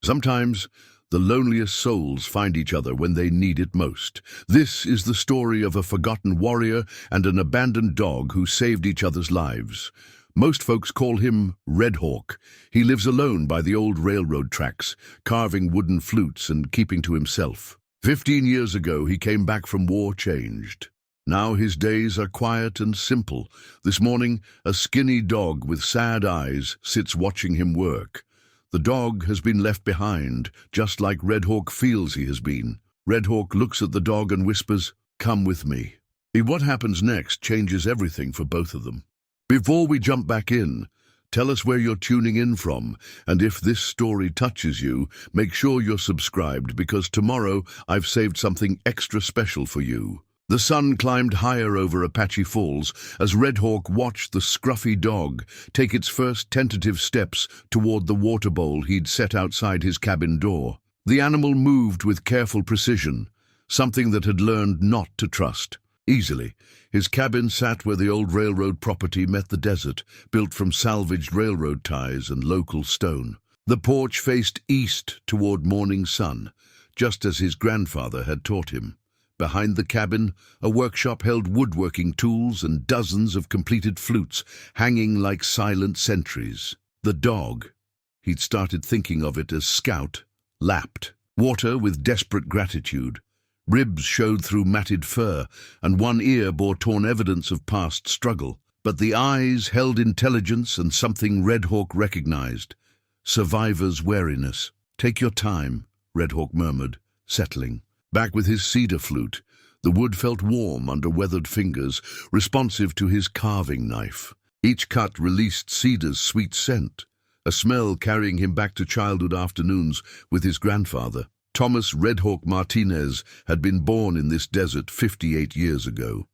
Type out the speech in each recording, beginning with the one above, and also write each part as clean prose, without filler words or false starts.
Sometimes, the loneliest souls find each other when they need it most. This is the story of a forgotten warrior and an abandoned dog who saved each other's lives. Most folks call him Redhawk. He lives alone by the old railroad tracks, carving wooden flutes and keeping to himself. 15 years ago, he came back from war changed. Now his days are quiet and simple. This morning, a skinny dog with sad eyes sits watching him work. The dog has been left behind, just like Redhawk feels he has been. Redhawk looks at the dog and whispers, "Come with me." What happens next changes everything for both of them. Before we jump back in, tell us where you're tuning in from, and if this story touches you, make sure you're subscribed because tomorrow I've saved something extra special for you. The sun climbed higher over Apache Falls as Redhawk watched the scruffy dog take its first tentative steps toward the water bowl he'd set outside his cabin door. The animal moved with careful precision, something that had learned not to trust easily. His cabin sat where the old railroad property met the desert, built from salvaged railroad ties and local stone. The porch faced east toward morning sun, just as his grandfather had taught him. Behind the cabin, a workshop held woodworking tools and dozens of completed flutes hanging like silent sentries. The dog, he'd started thinking of it as Scout, lapped water with desperate gratitude. Ribs showed through matted fur, and one ear bore torn evidence of past struggle. But the eyes held intelligence and something Redhawk recognized: survivor's wariness. "Take your time," Redhawk murmured, settling. Back with his cedar flute, the wood felt warm under weathered fingers, responsive to his carving knife. Each cut released cedar's sweet scent, a smell carrying him back to childhood afternoons with his grandfather. Thomas Redhawk Martinez had been born in this desert 58 years ago.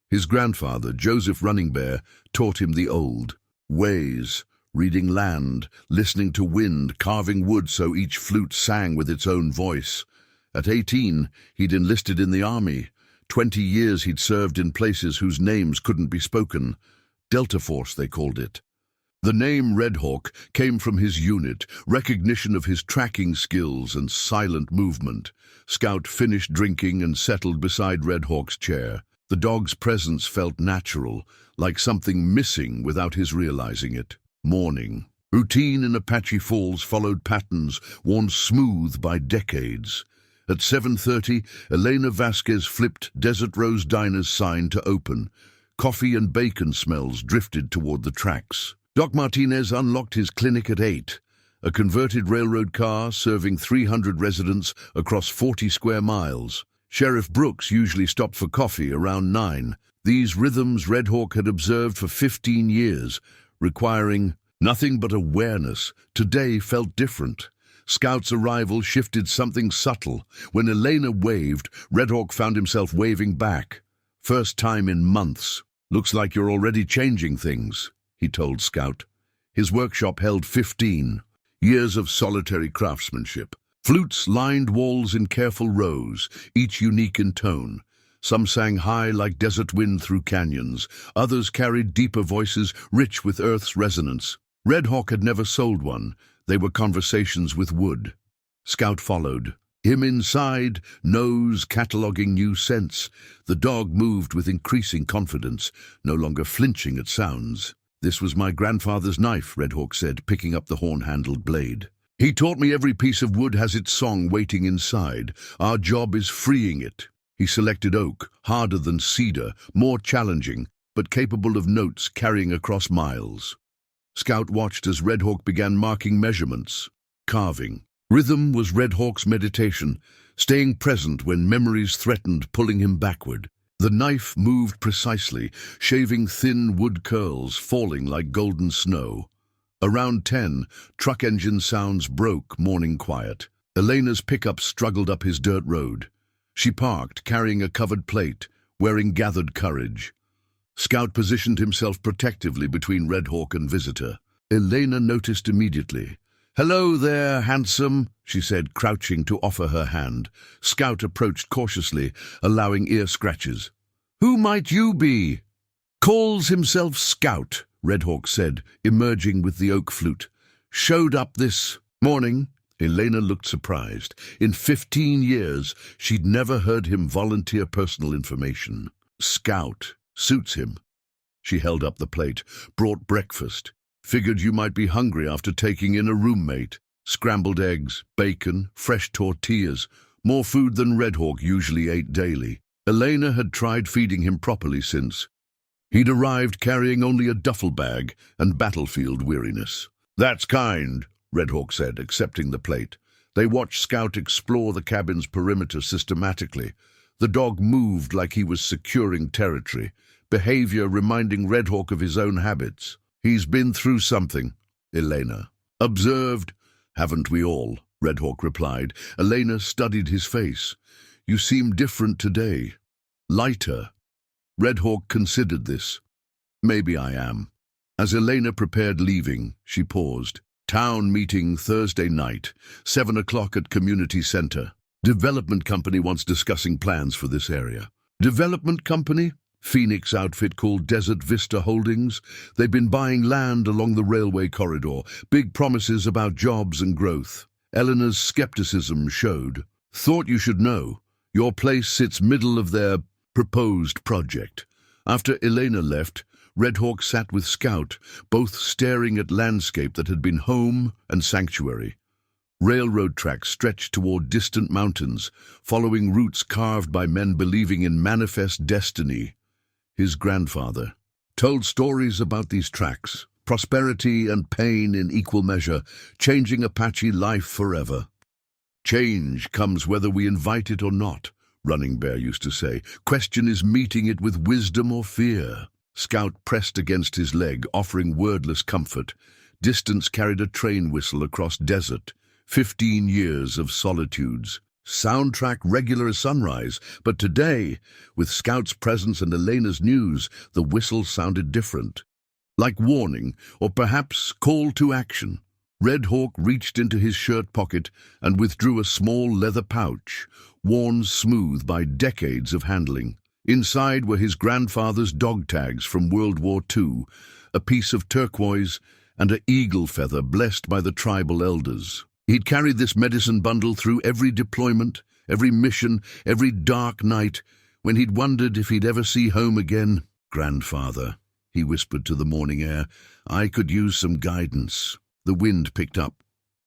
His grandfather, Joseph Running Bear, taught him the old ways, reading land, listening to wind, carving wood so each flute sang with its own voice. At 18, he'd enlisted in the army. 20 years he'd served in places whose names couldn't be spoken. Delta Force, they called it. The name Redhawk came from his unit, recognition of his tracking skills and silent movement. Scout finished drinking and settled beside Redhawk's chair. The dog's presence felt natural, like something missing without his realizing it. Morning. Routine in Apache Falls followed patterns worn smooth by decades. At 7:30, Elena Vasquez flipped Desert Rose Diner's sign to open. Coffee and bacon smells drifted toward the tracks. Doc Martinez unlocked his clinic at 8, a converted railroad car serving 300 residents across 40 square miles. Sheriff Brooks usually stopped for coffee around 9. These rhythms Redhawk had observed for 15 years, requiring nothing but awareness. Today felt different. Scout's arrival shifted something subtle. When Elena waved, Redhawk found himself waving back. First time in months. "Looks like you're already changing things," he told Scout. His workshop held 15 years of solitary craftsmanship. Flutes lined walls in careful rows, each unique in tone. Some sang high like desert wind through canyons. Others carried deeper voices, rich with earth's resonance. Redhawk had never sold one. They were conversations with wood. Scout followed. Him inside, nose cataloging new scents. The dog moved with increasing confidence, no longer flinching at sounds. "This was my grandfather's knife," Redhawk said, picking up the horn-handled blade. "He taught me every piece of wood has its song waiting inside. Our job is freeing it." He selected oak, harder than cedar, more challenging, but capable of notes carrying across miles. Scout watched as Redhawk began marking measurements, carving. Rhythm was Redhawk's meditation, staying present when memories threatened pulling him backward. The knife moved precisely, shaving thin wood curls, falling like golden snow. Around 10, truck engine sounds broke morning quiet. Elena's pickup struggled up his dirt road. She parked, carrying a covered plate, wearing gathered courage. Scout positioned himself protectively between Redhawk and visitor. Elena noticed immediately. "Hello there, handsome," she said, crouching to offer her hand. Scout approached cautiously, allowing ear scratches. "Who might you be?" "Calls himself Scout," Redhawk said, emerging with the oak flute. "Showed up this morning. Elena looked surprised. In 15 years, she'd never heard him volunteer personal information. Scout. Suits him. She held up the plate. Brought breakfast. Figured you might be hungry after taking in a roommate. Scrambled eggs, bacon, fresh tortillas. More food than Redhawk usually ate daily. Elena had tried feeding him properly since. He'd arrived carrying only a duffel bag and battlefield weariness. "That's kind," Redhawk said, accepting the plate. They watched Scout explore the cabin's perimeter systematically. The dog moved like he was securing territory, behavior reminding Redhawk of his own habits. "He's been through something," Elena observed. "Haven't we all?" Redhawk replied. Elena studied his face. "You seem different today. Lighter." Redhawk considered this. "Maybe I am." As Elena prepared leaving, she paused. "Town meeting Thursday night, 7 o'clock at Community Center. Development company wants discussing plans for this area." "Development company?" "Phoenix outfit called Desert Vista Holdings. They've been buying land along the railway corridor. Big promises about jobs and growth." Eleanor's skepticism showed. "Thought you should know. Your place sits middle of their proposed project." After Elena left, Redhawk sat with Scout, both staring at landscape that had been home and sanctuary. Railroad tracks stretched toward distant mountains, following routes carved by men believing in manifest destiny. His grandfather told stories about these tracks, prosperity and pain in equal measure, changing Apache life forever. "Change comes whether we invite it or not," Running Bear used to say. "Question is meeting it with wisdom or fear." Scout pressed against his leg, offering wordless comfort. Distance carried a train whistle across desert. 15 years of solitudes. Soundtrack regular as sunrise, but today, with Scout's presence and Elena's news, the whistle sounded different. Like warning, or perhaps call to action. Redhawk reached into his shirt pocket and withdrew a small leather pouch, worn smooth by decades of handling. Inside were his grandfather's dog tags from World War II, a piece of turquoise and an eagle feather blessed by the tribal elders. He'd carried this medicine bundle through every deployment, every mission, every dark night, when he'd wondered if he'd ever see home again. "Grandfather," he whispered to the morning air, "I could use some guidance." The wind picked up,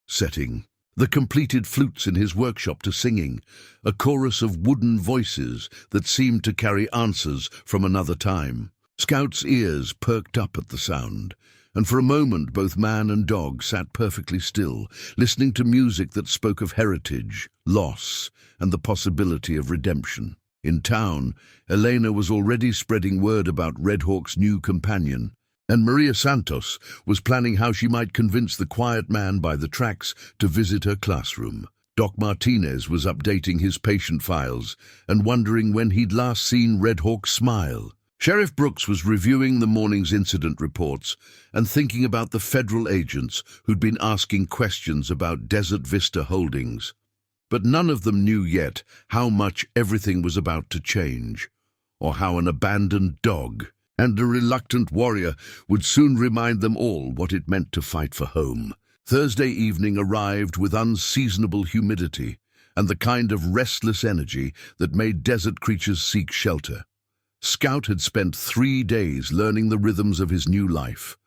setting. The completed flutes in his workshop to singing, a chorus of wooden voices that seemed to carry answers from another time. Scout's ears perked up at the sound, and for a moment both man and dog sat perfectly still, listening to music that spoke of heritage, loss, and the possibility of redemption. In town, Elena was already spreading word about Redhawk's new companion, and Maria Santos was planning how she might convince the quiet man by the tracks to visit her classroom. Doc Martinez was updating his patient files and wondering when he'd last seen Redhawk smile. Sheriff Brooks was reviewing the morning's incident reports and thinking about the federal agents who'd been asking questions about Desert Vista Holdings. But none of them knew yet how much everything was about to change, or how an abandoned dog and a reluctant warrior would soon remind them all what it meant to fight for home. Thursday evening arrived with unseasonable humidity and the kind of restless energy that made desert creatures seek shelter. Scout had spent 3 days learning the rhythms of his new life.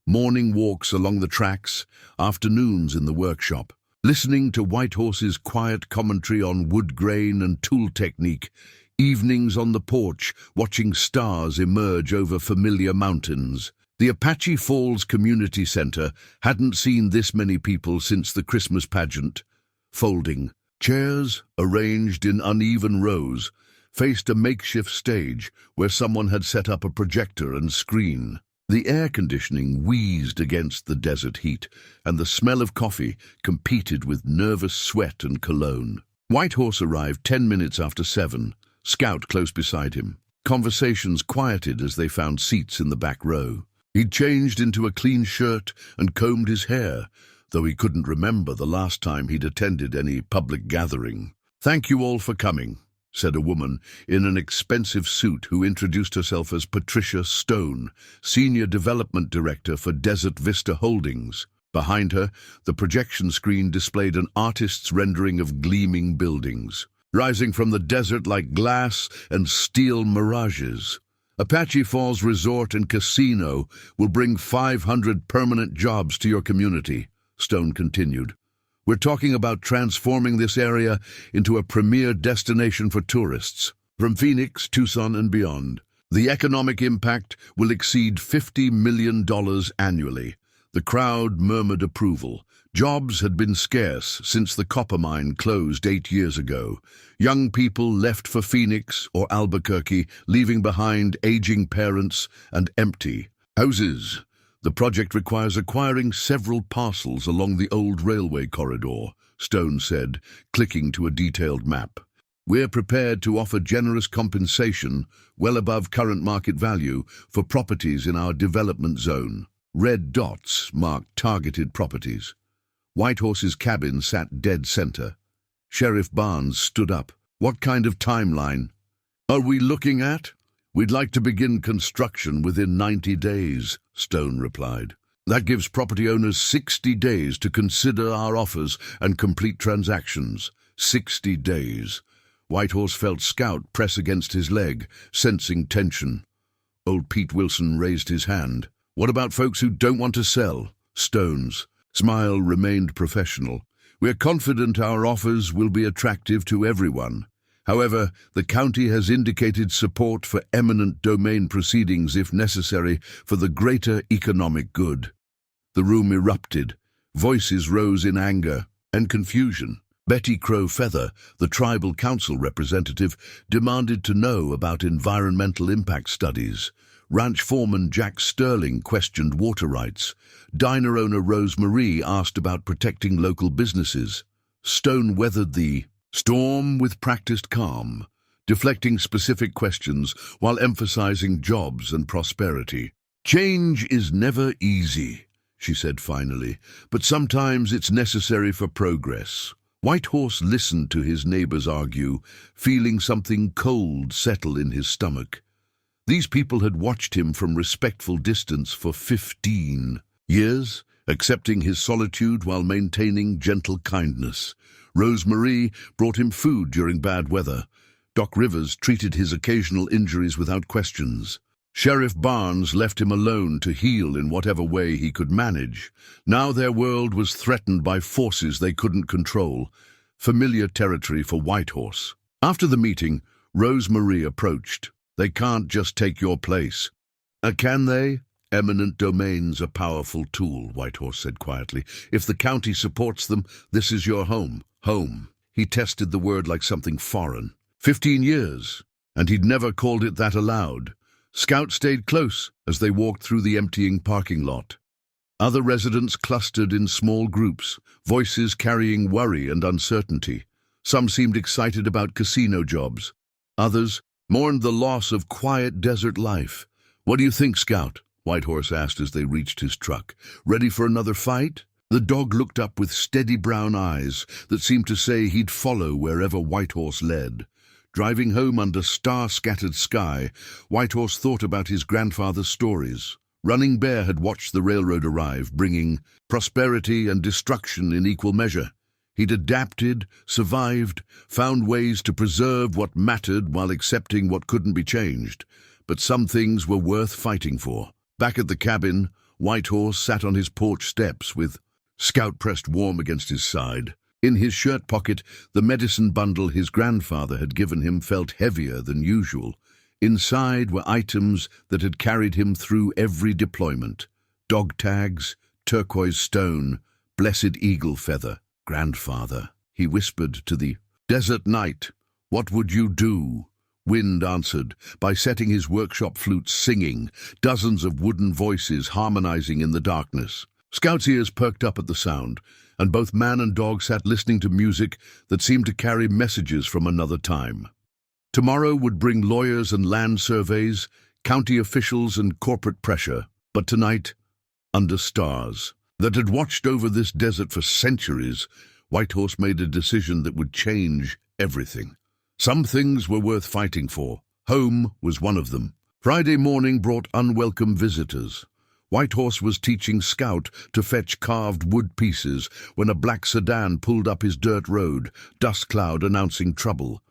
Morning walks along the tracks, afternoons in the workshop, listening to Whitehorse's quiet commentary on wood grain and tool technique, evenings on the porch, watching stars emerge over familiar mountains. The Apache Falls Community Center hadn't seen this many people since the Christmas pageant. Folding chairs, arranged in uneven rows, faced a makeshift stage where someone had set up a projector and screen. The air conditioning wheezed against the desert heat, and the smell of coffee competed with nervous sweat and cologne. Whitehorse arrived 10 minutes after 7, Scout close beside him. Conversations quieted as they found seats in the back row. He'd changed into a clean shirt and combed his hair, though he couldn't remember the last time he'd attended any public gathering. "Thank you all for coming," said a woman in an expensive suit who introduced herself as Patricia Stone, Senior Development Director for Desert Vista Holdings. Behind her, the projection screen displayed an artist's rendering of gleaming buildings, rising from the desert like glass and steel mirages. Apache Falls Resort and Casino will bring 500 permanent jobs to your community, Stone continued. We're talking about transforming this area into a premier destination for tourists, from Phoenix, Tucson, and beyond. The economic impact will exceed $50 million annually. The crowd murmured approval. Jobs had been scarce since the copper mine closed 8 years ago. Young people left for Phoenix or Albuquerque, leaving behind aging parents and empty houses. The project requires acquiring several parcels along the old railway corridor, Stone said, clicking to a detailed map. We're prepared to offer generous compensation, well above current market value, for properties in our development zone. Red dots marked targeted properties. Whitehorse's cabin sat dead center. Sheriff Barnes stood up. What kind of timeline are we looking at? We'd like to begin construction within 90 days, Stone replied. That gives property owners 60 days to consider our offers and complete transactions. 60 days. Whitehorse felt Scout press against his leg, sensing tension. Old Pete Wilson raised his hand. What about folks who don't want to sell? Stone's smile remained professional. We're confident our offers will be attractive to everyone. However, the county has indicated support for eminent domain proceedings if necessary for the greater economic good. The room erupted. Voices rose in anger and confusion. Betty Crow Feather, the tribal council representative, demanded to know about environmental impact studies. Ranch foreman Jack Sterling questioned water rights. Diner owner Rose Marie asked about protecting local businesses. Stone weathered the storm with practiced calm, deflecting specific questions while emphasizing jobs and prosperity. Change is never easy, she said finally, but sometimes it's necessary for progress. Whitehorse listened to his neighbors argue, feeling something cold settle in his stomach. These people had watched him from respectful distance for 15 years, accepting his solitude while maintaining gentle kindness. Rose Marie brought him food during bad weather. Doc Rivers treated his occasional injuries without questions. Sheriff Barnes left him alone to heal in whatever way he could manage. Now their world was threatened by forces they couldn't control. Familiar territory for Whitehorse. After the meeting, Rose Marie approached. They can't just take your place. Can they? Eminent domain's a powerful tool, Whitehorse said quietly. If the county supports them, this is your home. Home. He tested the word like something foreign. 15 years, and he'd never called it that aloud. Scout stayed close as they walked through the emptying parking lot. Other residents clustered in small groups, voices carrying worry and uncertainty. Some seemed excited about casino jobs. Others mourned the loss of quiet desert life. What do you think, Scout? Whitehorse asked as they reached his truck. Ready for another fight? The dog looked up with steady brown eyes that seemed to say he'd follow wherever Whitehorse led. Driving home under star-scattered sky, Whitehorse thought about his grandfather's stories. Running Bear had watched the railroad arrive, bringing prosperity and destruction in equal measure. He'd adapted, survived, found ways to preserve what mattered while accepting what couldn't be changed. But some things were worth fighting for. Back at the cabin, Whitehorse sat on his porch steps with Scout pressed warm against his side. In his shirt pocket, the medicine bundle his grandfather had given him felt heavier than usual. Inside were items that had carried him through every deployment. Dog tags, turquoise stone, blessed eagle feather. Grandfather, he whispered to the desert night. What would you do? Wind answered by setting his workshop flutes singing, dozens of wooden voices harmonizing in the darkness. Scout's ears perked up at the sound, and both man and dog sat listening to music that seemed to carry messages from another time. Tomorrow would bring lawyers and land surveys, county officials and corporate pressure, but tonight, under stars that had watched over this desert for centuries, Whitehorse made a decision that would change everything. Some things were worth fighting for. Home was one of them. Friday morning brought unwelcome visitors. Whitehorse was teaching Scout to fetch carved wood pieces when a black sedan pulled up his dirt road, dust cloud announcing trouble.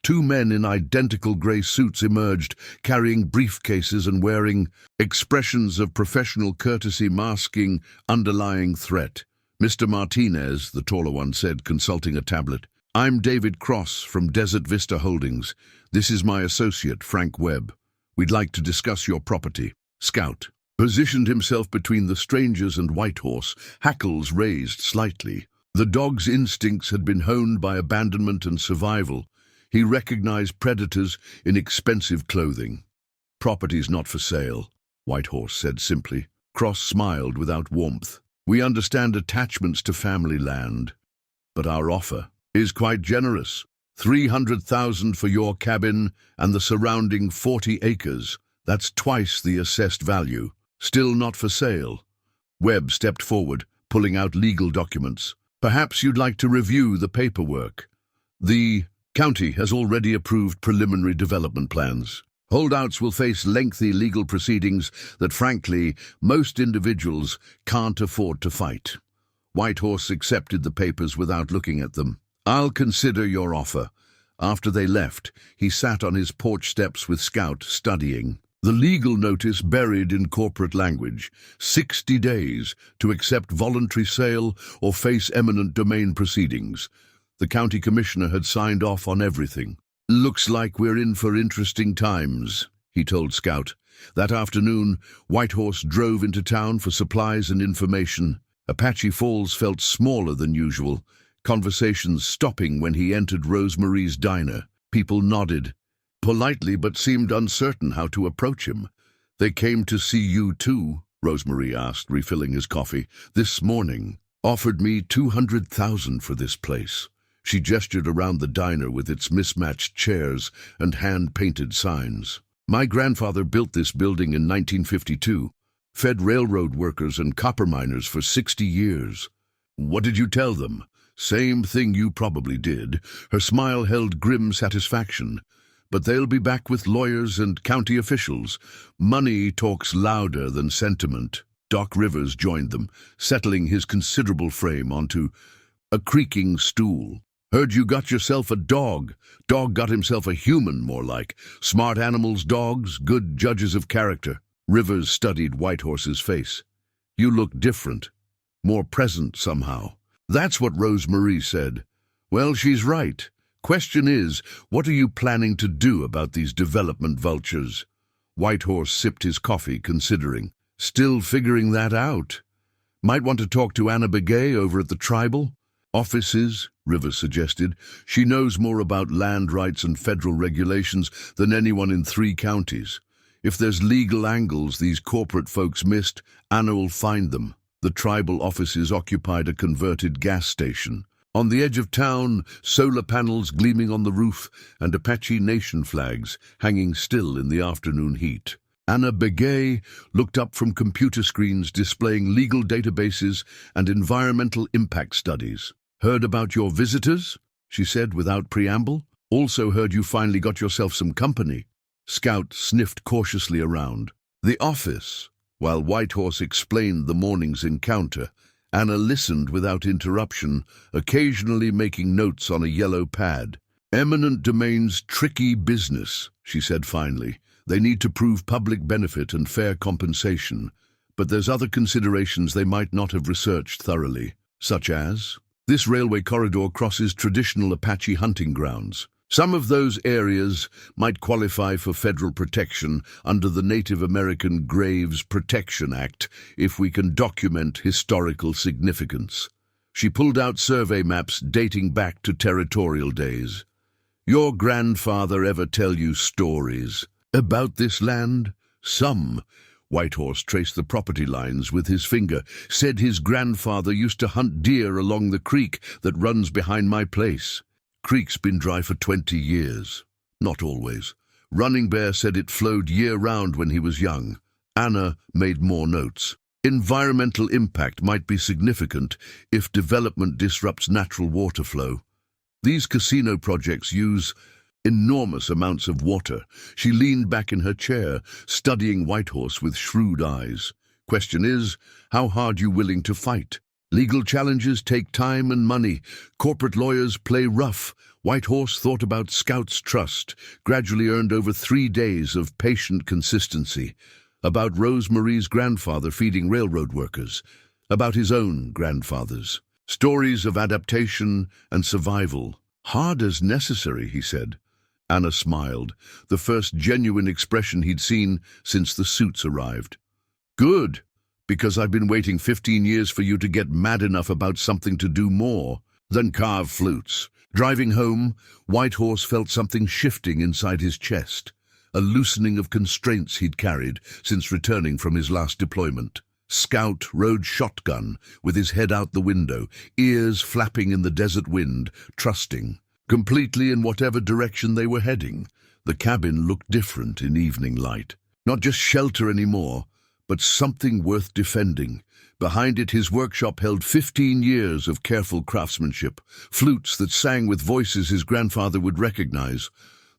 Two men in identical grey suits emerged, carrying briefcases and wearing expressions of professional courtesy masking underlying threat. "Mr. Martinez," the taller one said, consulting a tablet. "I'm David Cross from Desert Vista Holdings. This is my associate, Frank Webb. We'd like to discuss your property." Scout positioned himself between the strangers and Whitehorse, hackles raised slightly. The dog's instincts had been honed by abandonment and survival. He recognized predators in expensive clothing. "Property's not for sale," Whitehorse said simply. Cross smiled without warmth. "We understand attachments to family land, but our offer is quite generous. 300,000 for your cabin and the surrounding 40 acres. That's twice the assessed value. Still not for sale." Webb stepped forward, pulling out legal documents. "Perhaps you'd like to review the paperwork. The county has already approved preliminary development plans. Holdouts will face lengthy legal proceedings that, frankly, most individuals can't afford to fight." Whitehorse accepted the papers without looking at them. "I'll consider your offer." After they left, he sat on his porch steps with Scout, studying. The legal notice buried in corporate language: 60 days to accept voluntary sale or face eminent domain proceedings. The county commissioner had signed off on everything. "Looks like we're in for interesting times," he told Scout. That afternoon, Whitehorse drove into town for supplies and information. Apache Falls felt smaller than usual, conversations stopping when he entered Rosemarie's diner. People nodded politely but seemed uncertain how to approach him. "They came to see you too?" Rosemarie asked, refilling his coffee. "This morning. Offered me 200,000 for this place." She gestured around the diner with its mismatched chairs and hand-painted signs. "My grandfather built this building in 1952, fed railroad workers and copper miners for 60 years. "What did you tell them?" "Same thing you probably did." Her smile held grim satisfaction. "But they'll be back with lawyers and county officials. Money talks louder than sentiment." Doc Rivers joined them, settling his considerable frame onto a creaking stool. "Heard you got yourself a dog." "Dog got himself a human, more like. Smart animals, dogs, good judges of character." Rivers studied Whitehorse's face. "You look different. More present somehow." "That's what Rosemarie said." "Well, she's right. Question is, what are you planning to do about these development vultures?" Whitehorse sipped his coffee, considering. "Still figuring that out. Might want to talk to Anna Begay over at the Tribal offices," Rivers suggested. "She knows more about land rights and federal regulations than anyone in 3 counties. If there's legal angles these corporate folks missed, Anna will find them." The Tribal offices occupied a converted gas station. On the edge of town, solar panels gleaming on the roof and Apache Nation flags hanging still in the afternoon heat. Anna Begay looked up from computer screens displaying legal databases and environmental impact studies. "Heard about your visitors?" she said without preamble. "Also heard you finally got yourself some company." Scout sniffed cautiously around. "The office." While Whitehorse explained the morning's encounter, Anna listened without interruption, occasionally making notes on a yellow pad. "Eminent domain's tricky business," she said finally. "They need to prove public benefit and fair compensation, but there's other considerations they might not have researched thoroughly, such as, this railway corridor crosses traditional Apache hunting grounds. Some of those areas might qualify for federal protection under the Native American Graves Protection Act if we can document historical significance." She pulled out survey maps dating back to territorial days. "Your grandfather ever tell you stories about this land?" "Some." Whitehorse traced the property lines with his finger. "Said his grandfather used to hunt deer along the creek that runs behind my place. Creek's been dry for 20 years. Not always. Running Bear said it flowed year-round when he was young." Anna made more notes. "Environmental impact might be significant if development disrupts natural water flow. These casino projects use enormous amounts of water." She leaned back in her chair, studying Whitehorse with shrewd eyes. Question is, how hard you willing to fight? Legal challenges take time and money. Corporate lawyers play rough. Whitehorse thought about Scout's trust, gradually earned over 3 days of patient consistency. About Rosemarie's grandfather feeding railroad workers. About his own grandfathers. Stories of adaptation and survival. Hard as necessary, he said. Anna smiled, the first genuine expression he'd seen since the suits arrived. Good, because I've been waiting 15 years for you to get mad enough about something to do more than carve flutes. Driving home, Whitehorse felt something shifting inside his chest, a loosening of constraints he'd carried since returning from his last deployment. Scout rode shotgun, with his head out the window, ears flapping in the desert wind, trusting, completely in whatever direction they were heading. The cabin looked different in evening light. Not just shelter anymore, but something worth defending. Behind it, his workshop held 15 years of careful craftsmanship, flutes that sang with voices his grandfather would recognize.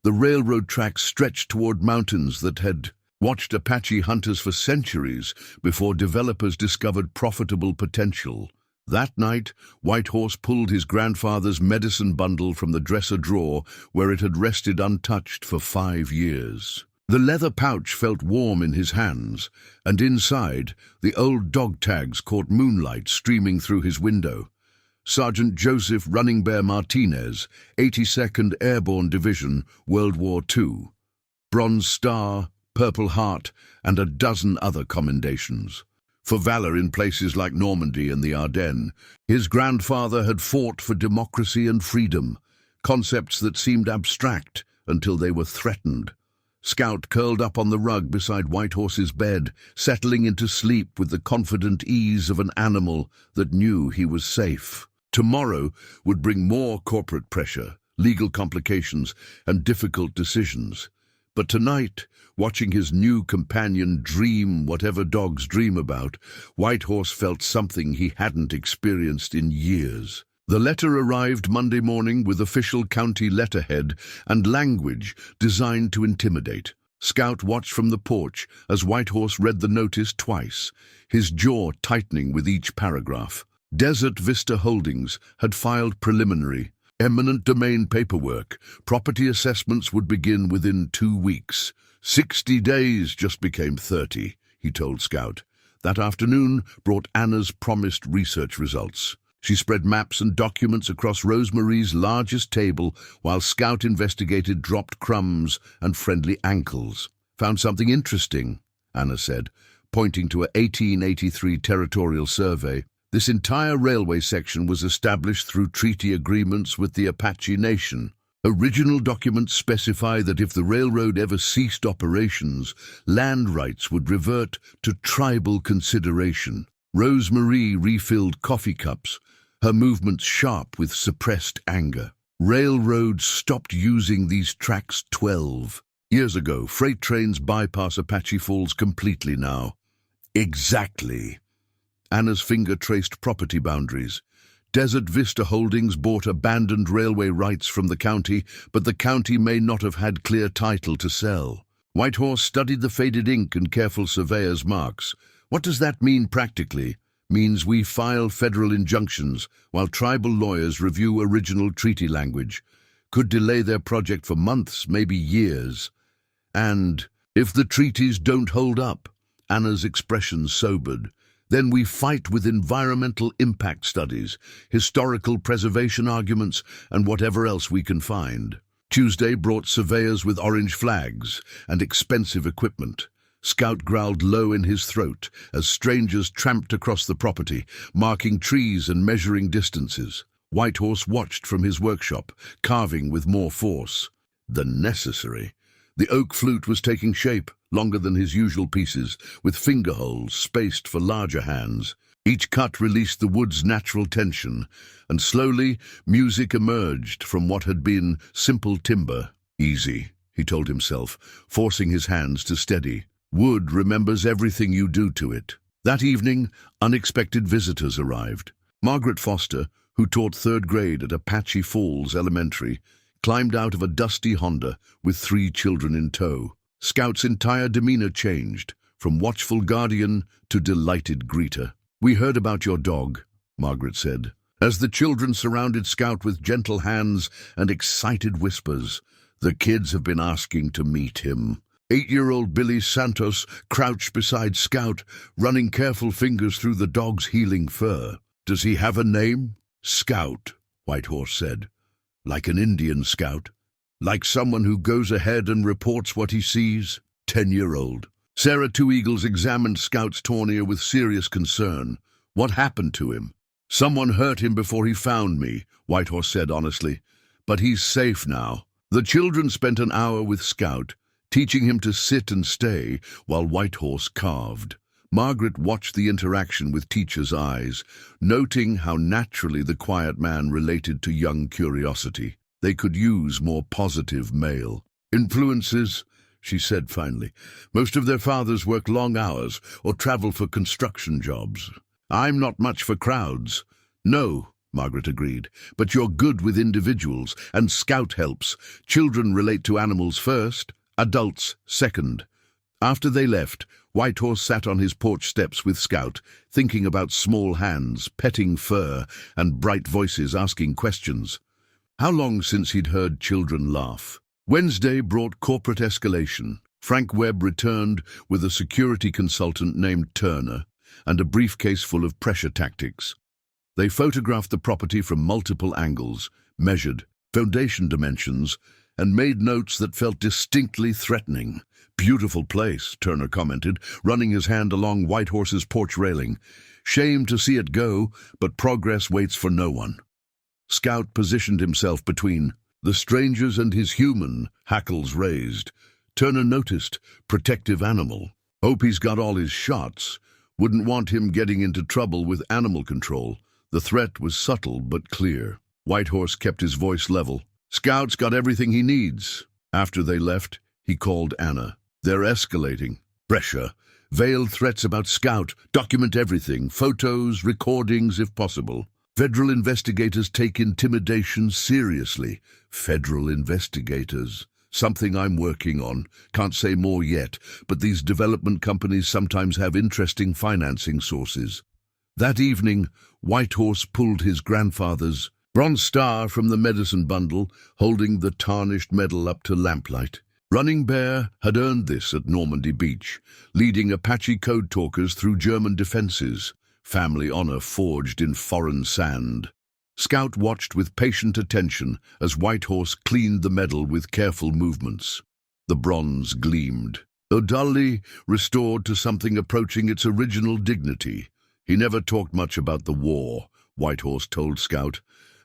The railroad tracks stretched toward mountains that had watched Apache hunters for centuries before developers discovered profitable potential. That night, Whitehorse pulled his grandfather's medicine bundle from the dresser drawer where it had rested untouched for 5 years. The leather pouch felt warm in his hands, and inside, the old dog tags caught moonlight streaming through his window. Sergeant Joseph Running Bear Martinez, 82nd Airborne Division, World War II. Bronze Star, Purple Heart, and a dozen other commendations. For valor in places like Normandy and the Ardennes, his grandfather had fought for democracy and freedom, concepts that seemed abstract until they were threatened. Scout curled up on the rug beside Whitehorse's bed, settling into sleep with the confident ease of an animal that knew he was safe. Tomorrow would bring more corporate pressure, legal complications, and difficult decisions. But tonight, watching his new companion dream whatever dogs dream about, Whitehorse felt something he hadn't experienced in years. The letter arrived Monday morning with official county letterhead and language designed to intimidate. Scout watched from the porch as Whitehorse read the notice twice, his jaw tightening with each paragraph. Desert Vista Holdings had filed preliminary, eminent domain paperwork. Property assessments would begin within 2 weeks. 60 days just became 30, he told Scout. That afternoon brought Anna's promised research results. She spread maps and documents across Rosemarie's largest table while Scout investigated dropped crumbs and friendly ankles. Found something interesting, Anna said, pointing to a 1883 territorial survey. This entire railway section was established through treaty agreements with the Apache Nation. Original documents specify that if the railroad ever ceased operations, land rights would revert to tribal consideration. Rosemarie refilled coffee cups, her movements sharp with suppressed anger. Railroads stopped using these tracks 12 years ago. Freight trains bypass Apache Falls completely now. Exactly. Anna's finger traced property boundaries. Desert Vista Holdings bought abandoned railway rights from the county, but the county may not have had clear title to sell. Whitehorse studied the faded ink and careful surveyor's marks. What does that mean practically? Means we file federal injunctions while tribal lawyers review original treaty language. Could delay their project for months, maybe years. And if the treaties don't hold up, Anna's expression sobered. Then we fight with environmental impact studies, historical preservation arguments, and whatever else we can find. Tuesday brought surveyors with orange flags and expensive equipment. Scout growled low in his throat as strangers tramped across the property, marking trees and measuring distances. Whitehorse watched from his workshop, carving with more force than necessary. The oak flute was taking shape, longer than his usual pieces, with finger holes spaced for larger hands. Each cut released the wood's natural tension, and slowly music emerged from what had been simple timber. Easy, he told himself, forcing his hands to steady. Wood remembers everything you do to it. That evening, unexpected visitors arrived. Margaret Foster, who taught 3rd grade at Apache Falls Elementary, climbed out of a dusty Honda with 3 children in tow. Scout's entire demeanor changed. from watchful guardian to delighted greeter. "We heard about your dog," Margaret said, as the children surrounded Scout with gentle hands and excited whispers. "The kids have been asking to meet him." 8-year-old Billy Santos crouched beside Scout, running careful fingers through the dog's healing fur. "Does he have a name?" "Scout," Whitehorse said. "Like an Indian scout? Like someone who goes ahead and reports what he sees?" 10-year-old. Sarah Two Eagles examined Scout's torn ear with serious concern. "What happened to him?" "Someone hurt him before he found me," Whitehorse said honestly. "But he's safe now." The children spent an hour with Scout, teaching him to sit and stay while Whitehorse carved. Margaret watched the interaction with teacher's eyes, noting how naturally the quiet man related to young curiosity. They could use more positive male influences, she said finally. "Most of their fathers work long hours or travel for construction jobs. I'm not much for crowds." "No," Margaret agreed, "but you're good with individuals, and Scout helps. Children relate to animals first, adults second." After they left, Whitehorse sat on his porch steps with Scout, thinking about small hands, petting fur, and bright voices asking questions. How long since he'd heard children laugh? Wednesday brought corporate escalation. Frank Webb returned with a security consultant named Turner and a briefcase full of pressure tactics. They photographed the property from multiple angles, measured foundation dimensions, and made notes that felt distinctly threatening. "Beautiful place," Turner commented, running his hand along Whitehorse's porch railing. "Shame to see it go, but progress waits for no one." Scout positioned himself between the strangers and his human, hackles raised. Turner noticed, protective animal. "Hope he's got all his shots. Wouldn't want him getting into trouble with animal control." The threat was subtle but clear. Whitehorse kept his voice level. "Scout's got everything he needs." After they left, he called Anna. "They're escalating. Pressure. Veiled threats about Scout. Document everything. Photos, recordings if possible. Federal investigators take intimidation seriously." Federal investigators. Something I'm working on. Can't say more yet, but these development companies sometimes have interesting financing sources. That evening, Whitehorse pulled his grandfather's bronze star from the medicine bundle, holding the tarnished medal up to lamplight. Running Bear had earned this at Normandy Beach, leading Apache code talkers through German defenses, family honor forged in foreign sand. Scout watched with patient attention as Whitehorse cleaned the medal with careful movements. The bronze gleamed, though dully restored to something approaching its original dignity. He never talked much about the war, Whitehorse told Scout,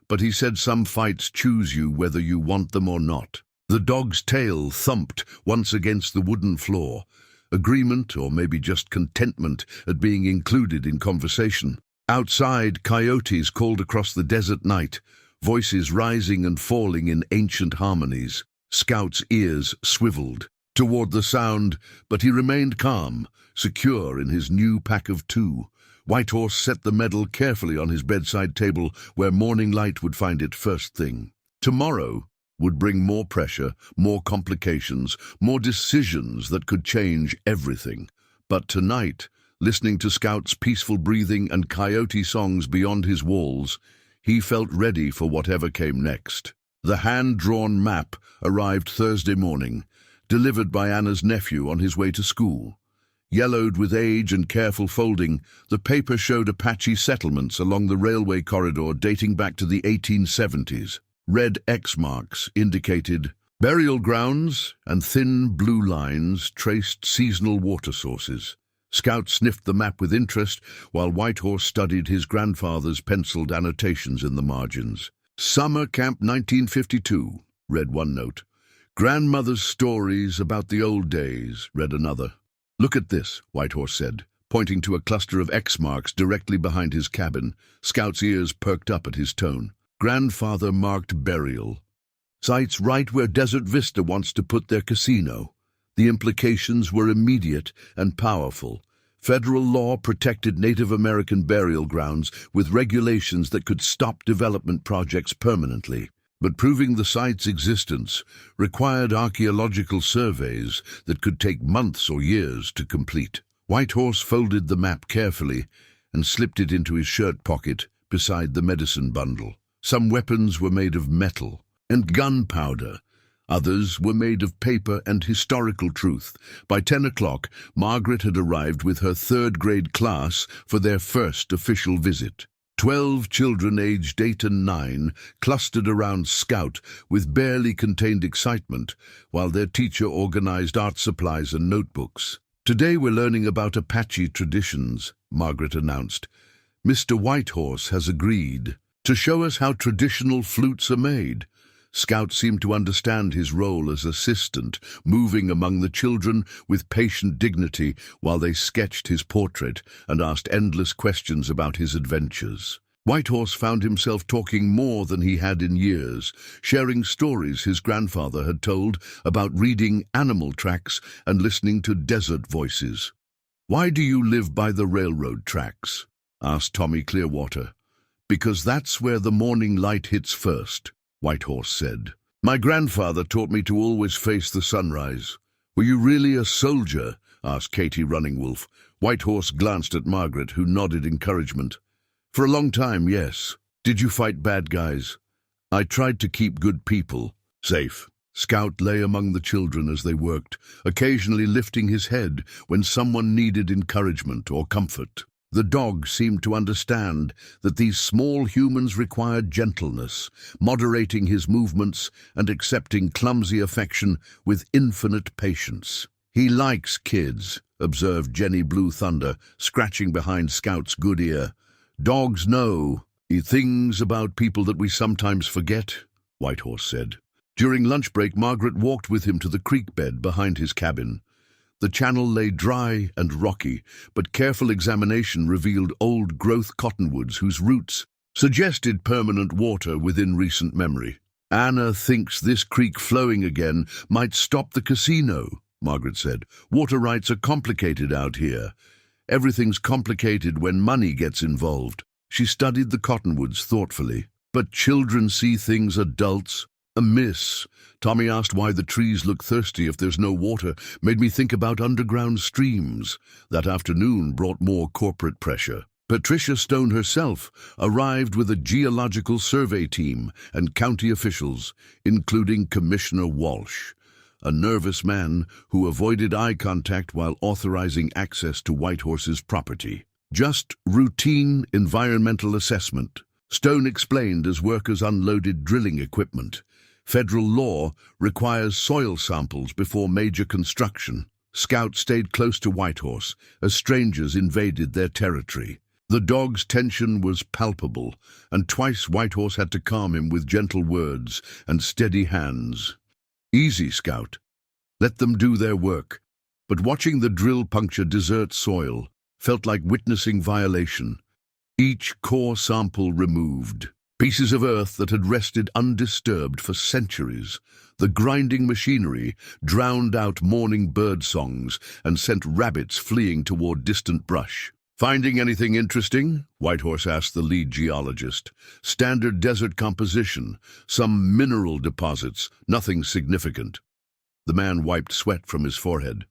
but he said some fights choose you whether you want them or not. The dog's tail thumped once against the wooden floor. Agreement, or maybe just contentment, at being included in conversation. Outside, coyotes called across the desert night, voices rising and falling in ancient harmonies. Scout's ears swiveled toward the sound, but he remained calm, secure in his new pack of two. Whitehorse set the medal carefully on his bedside table where morning light would find it first thing. Tomorrow would bring more pressure, more complications, more decisions that could change everything. But tonight, listening to Scout's peaceful breathing and coyote songs beyond his walls, he felt ready for whatever came next. The hand-drawn map arrived Thursday morning, delivered by Anna's nephew on his way to school. Yellowed with age and careful folding, the paper showed Apache settlements along the railway corridor dating back to the 1870s. Red X marks indicated burial grounds, and thin blue lines traced seasonal water sources. Scout sniffed the map with interest, while Whitehorse studied his grandfather's penciled annotations in the margins. "Summer Camp 1952, read one note. "Grandmother's stories about the old days," read another. "Look at this," Whitehorse said, pointing to a cluster of X marks directly behind his cabin. Scout's ears perked up at his tone. "Grandfather marked burial. Sites right where Desert Vista wants to put their casino." The implications were immediate and powerful. Federal law protected Native American burial grounds with regulations that could stop development projects permanently. But proving the site's existence required archaeological surveys that could take months or years to complete. Whitehorse folded the map carefully and slipped it into his shirt pocket beside the medicine bundle. Some weapons were made of metal and gunpowder. Others were made of paper and historical truth. By 10 o'clock, Margaret had arrived with her third-grade class for their first official visit. 12 children aged 8 and 9 clustered around Scout with barely contained excitement, while their teacher organized art supplies and notebooks. "Today we're learning about Apache traditions," Margaret announced. "Mr. Whitehorse has agreed to show us how traditional flutes are made." Scout seemed to understand his role as assistant, moving among the children with patient dignity while they sketched his portrait and asked endless questions about his adventures. Whitehorse found himself talking more than he had in years, sharing stories his grandfather had told about reading animal tracks and listening to desert voices. "Why do you live by the railroad tracks?" asked Tommy Clearwater. "Because that's where the morning light hits first," Whitehorse said. "My grandfather taught me to always face the sunrise." "Were you really a soldier?" asked Katie Running Wolf. Whitehorse glanced at Margaret, who nodded encouragement. "For a long time, yes." "Did you fight bad guys?" "I tried to keep good people safe." Scout lay among the children as they worked, occasionally lifting his head when someone needed encouragement or comfort. The dog seemed to understand that these small humans required gentleness, moderating his movements and accepting clumsy affection with infinite patience. "He likes kids," observed Jenny Blue Thunder, scratching behind Scout's good ear. "Dogs know things about people that we sometimes forget," Whitehorse said. During lunch break, Margaret walked with him to the creek bed behind his cabin. The channel lay dry and rocky, but careful examination revealed old-growth cottonwoods whose roots suggested permanent water within recent memory. "Anna thinks this creek flowing again might stop the casino," Margaret said. "Water rights are complicated out here. Everything's complicated when money gets involved." She studied the cottonwoods thoughtfully. "But children see things adults miss." Tommy asked why the trees look thirsty if there's no water. Made me think about underground streams. That afternoon brought more corporate pressure. Patricia Stone herself arrived with a geological survey team and county officials, including Commissioner Walsh, a nervous man who avoided eye contact while authorizing access to Whitehorse's property. "Just routine environmental assessment," Stone explained as workers unloaded drilling equipment. "Federal law requires soil samples before major construction." Scout stayed close to Whitehorse as strangers invaded their territory. The dog's tension was palpable, and twice Whitehorse had to calm him with gentle words and steady hands. "Easy, Scout. Let them do their work." But watching the drill puncture desert soil felt like witnessing violation. Each core sample removed. Pieces of earth that had rested undisturbed for centuries. The grinding machinery drowned out morning bird songs and sent rabbits fleeing toward distant brush. "Finding anything interesting?" Whitehorse asked the lead geologist. "Standard desert composition, some mineral deposits, nothing significant." The man wiped sweat from his forehead.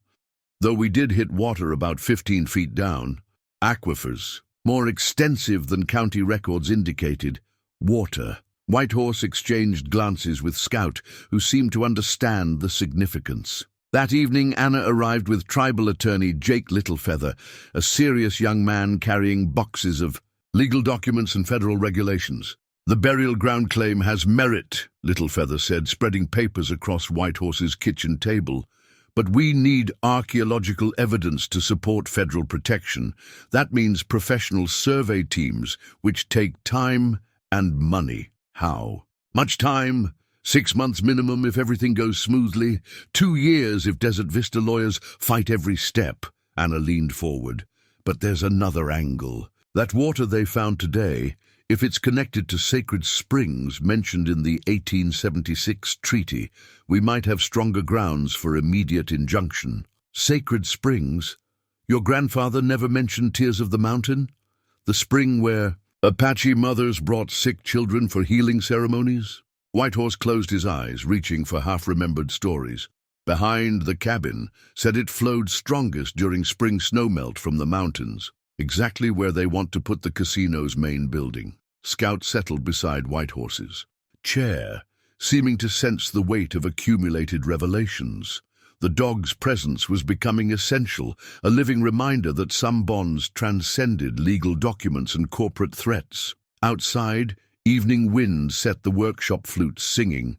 "Though we did hit water about 15 feet down. Aquifers, more extensive than county records indicated. Water." Whitehorse exchanged glances with Scout, who seemed to understand the significance. That evening, Anna arrived with tribal attorney Jake Littlefeather, a serious young man carrying boxes of legal documents and federal regulations. "The burial ground claim has merit," Littlefeather said, spreading papers across Whitehorse's kitchen table. "But we need archaeological evidence to support federal protection. That means professional survey teams, which take time and money." "How?" "Much time. 6 months minimum if everything goes smoothly. 2 years if Desert Vista lawyers fight every step." Anna leaned forward. "But there's another angle. That water they found today, if it's connected to sacred springs mentioned in the 1876 treaty, we might have stronger grounds for immediate injunction." "Sacred springs? Your grandfather never mentioned Tears of the Mountain? The spring where Apache mothers brought sick children for healing ceremonies?" Whitehorse closed his eyes, reaching for half-remembered stories. Behind the cabin said it flowed strongest during spring snowmelt from the mountains, exactly where they want to put the casino's main building. Scout settled beside Whitehorse's chair, seeming to sense the weight of accumulated revelations. The dog's presence was becoming essential, a living reminder that some bonds transcended legal documents and corporate threats. Outside, evening wind set the workshop flutes singing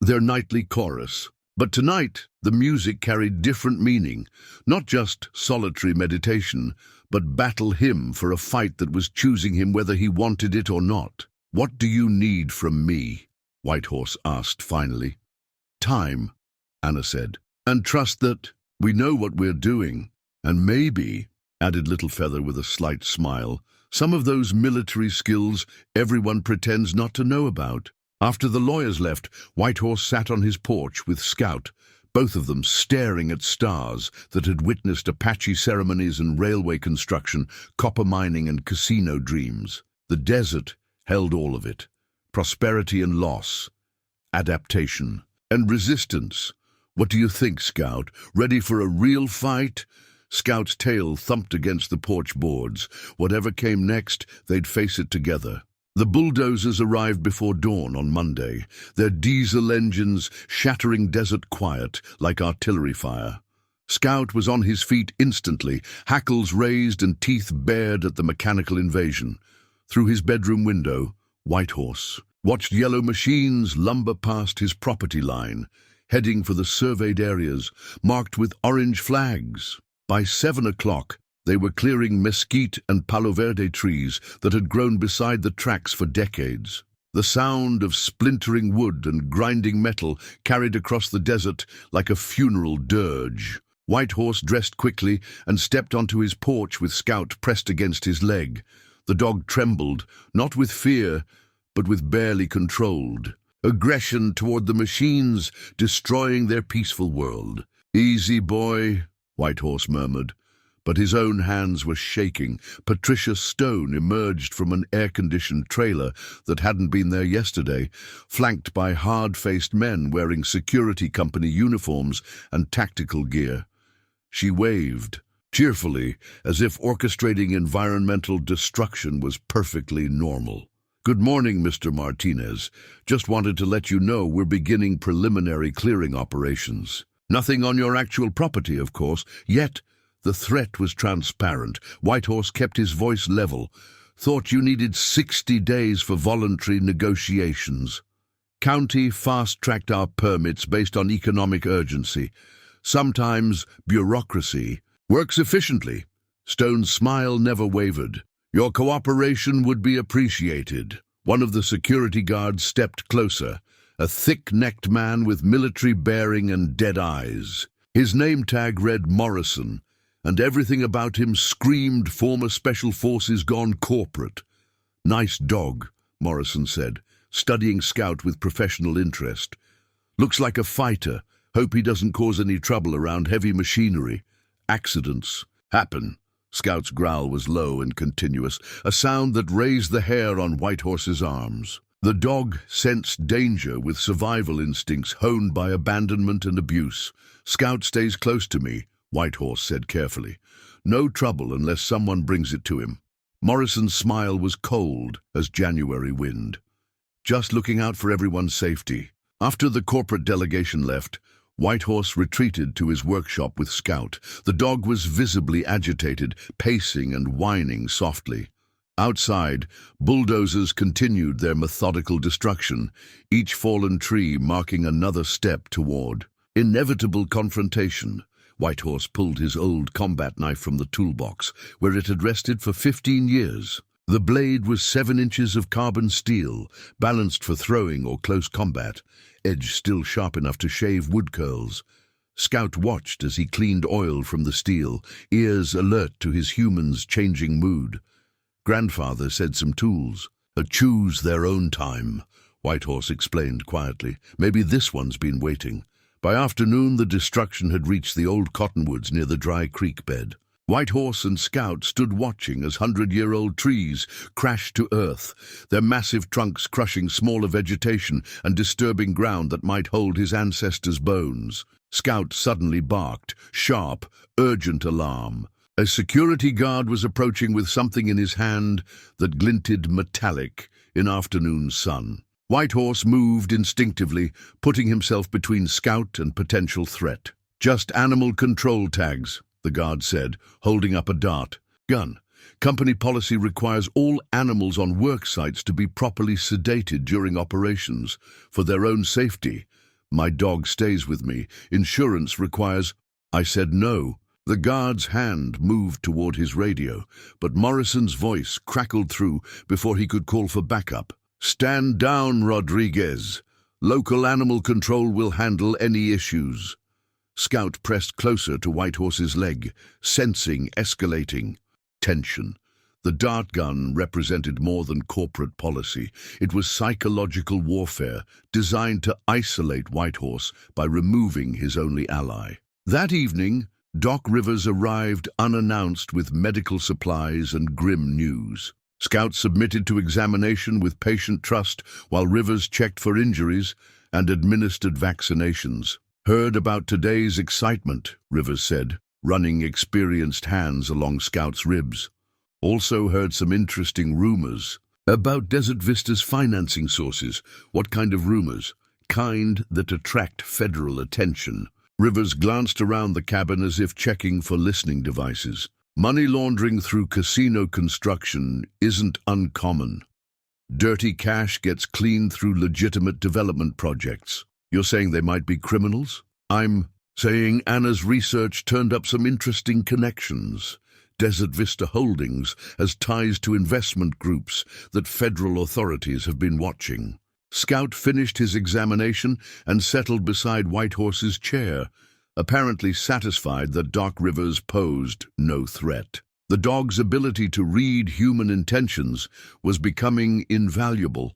their nightly chorus. But tonight, the music carried different meaning, not just solitary meditation, but battle hymn for a fight that was choosing him whether he wanted it or not. "What do you need from me?" Whitehorse asked finally. "Time," Anna said, "and trust that we know what we're doing. And maybe," added Little Feather with a slight smile, "some of those military skills everyone pretends not to know about." After the lawyers left, Whitehorse sat on his porch with Scout, both of them staring at stars that had witnessed Apache ceremonies and railway construction, copper mining and casino dreams. The desert held all of it: prosperity and loss, adaptation and resistance. "What do you think, Scout? Ready for a real fight?" Scout's tail thumped against the porch boards. Whatever came next, they'd face it together. The bulldozers arrived before dawn on Monday, their diesel engines shattering desert quiet like artillery fire. Scout was on his feet instantly, hackles raised and teeth bared at the mechanical invasion. Through his bedroom window, Whitehorse watched yellow machines lumber past his property line, heading for the surveyed areas marked with orange flags. By 7 o'clock, they were clearing mesquite and palo verde trees that had grown beside the tracks for decades. The sound of splintering wood and grinding metal carried across the desert like a funeral dirge. Whitehorse dressed quickly and stepped onto his porch with Scout pressed against his leg. The dog trembled, not with fear, but with barely controlled aggression toward the machines, destroying their peaceful world. "Easy, boy," Whitehorse murmured, but his own hands were shaking. Patricia Stone emerged from an air-conditioned trailer that hadn't been there yesterday, flanked by hard-faced men wearing security company uniforms and tactical gear. She waved, cheerfully, as if orchestrating environmental destruction was perfectly normal. "Good morning, Mr. Martinez. Just wanted to let you know we're beginning preliminary clearing operations. Nothing on your actual property, of course, yet the threat was transparent." Whitehorse kept his voice level. "Thought you needed 60 days for voluntary negotiations. County fast-tracked our permits based on economic urgency. Sometimes bureaucracy works efficiently." Stone's smile never wavered. "Your cooperation would be appreciated." One of the security guards stepped closer, a thick-necked man with military bearing and dead eyes. His name tag read Morrison, and everything about him screamed former Special Forces gone corporate. "Nice dog," Morrison said, studying Scout with professional interest. "Looks like a fighter. Hope he doesn't cause any trouble around heavy machinery. Accidents happen." Scout's growl was low and continuous, a sound that raised the hair on Whitehorse's arms. The dog sensed danger with survival instincts honed by abandonment and abuse. "Scout stays close to me," Whitehorse said carefully. "No trouble unless someone brings it to him." Morrison's smile was cold as January wind. "Just looking out for everyone's safety." After the corporate delegation left, Whitehorse retreated to his workshop with Scout. The dog was visibly agitated, pacing and whining softly. Outside, bulldozers continued their methodical destruction, each fallen tree marking another step toward inevitable confrontation. Whitehorse pulled his old combat knife from the toolbox, where it had rested for 15 years. The blade was 7 inches of carbon steel, balanced for throwing or close combat, edge still sharp enough to shave wood curls. Scout watched as he cleaned oil from the steel, ears alert to his human's changing mood. Grandfather said some tools. "Choose their own time," Whitehorse explained quietly. "Maybe this one's been waiting." By afternoon, the destruction had reached the old cottonwoods near the dry creek bed. Whitehorse and Scout stood watching as 100-year-old trees crashed to earth, their massive trunks crushing smaller vegetation and disturbing ground that might hold his ancestors' bones. Scout suddenly barked, sharp, urgent alarm. A security guard was approaching with something in his hand that glinted metallic in afternoon sun. Whitehorse moved instinctively, putting himself between Scout and potential threat. "Just animal control tags," the guard said, holding up a dart. "Gun. Company policy requires all animals on work sites to be properly sedated during operations, for their own safety. My dog stays with me. Insurance requires—" I said no. The guard's hand moved toward his radio, but Morrison's voice crackled through before he could call for backup. "Stand down, Rodriguez. Local animal control will handle any issues." Scout pressed closer to Whitehorse's leg, sensing escalating tension. The dart gun represented more than corporate policy. It was psychological warfare designed to isolate Whitehorse by removing his only ally. That evening, Doc Rivers arrived unannounced with medical supplies and grim news. Scout submitted to examination with patient trust while Rivers checked for injuries and administered vaccinations. "Heard about today's excitement," Rivers said, running experienced hands along Scout's ribs. "Also heard some interesting rumors about Desert Vista's financing sources." "What kind of rumors?" "Kind that attract federal attention." Rivers glanced around the cabin as if checking for listening devices. "Money laundering through casino construction isn't uncommon. Dirty cash gets cleaned through legitimate development projects." "You're saying they might be criminals?" "I'm saying Anna's research turned up some interesting connections. Desert Vista Holdings has ties to investment groups that federal authorities have been watching." Scout finished his examination and settled beside Whitehorse's chair, apparently satisfied that Doc Rivers posed no threat. The dog's ability to read human intentions was becoming invaluable,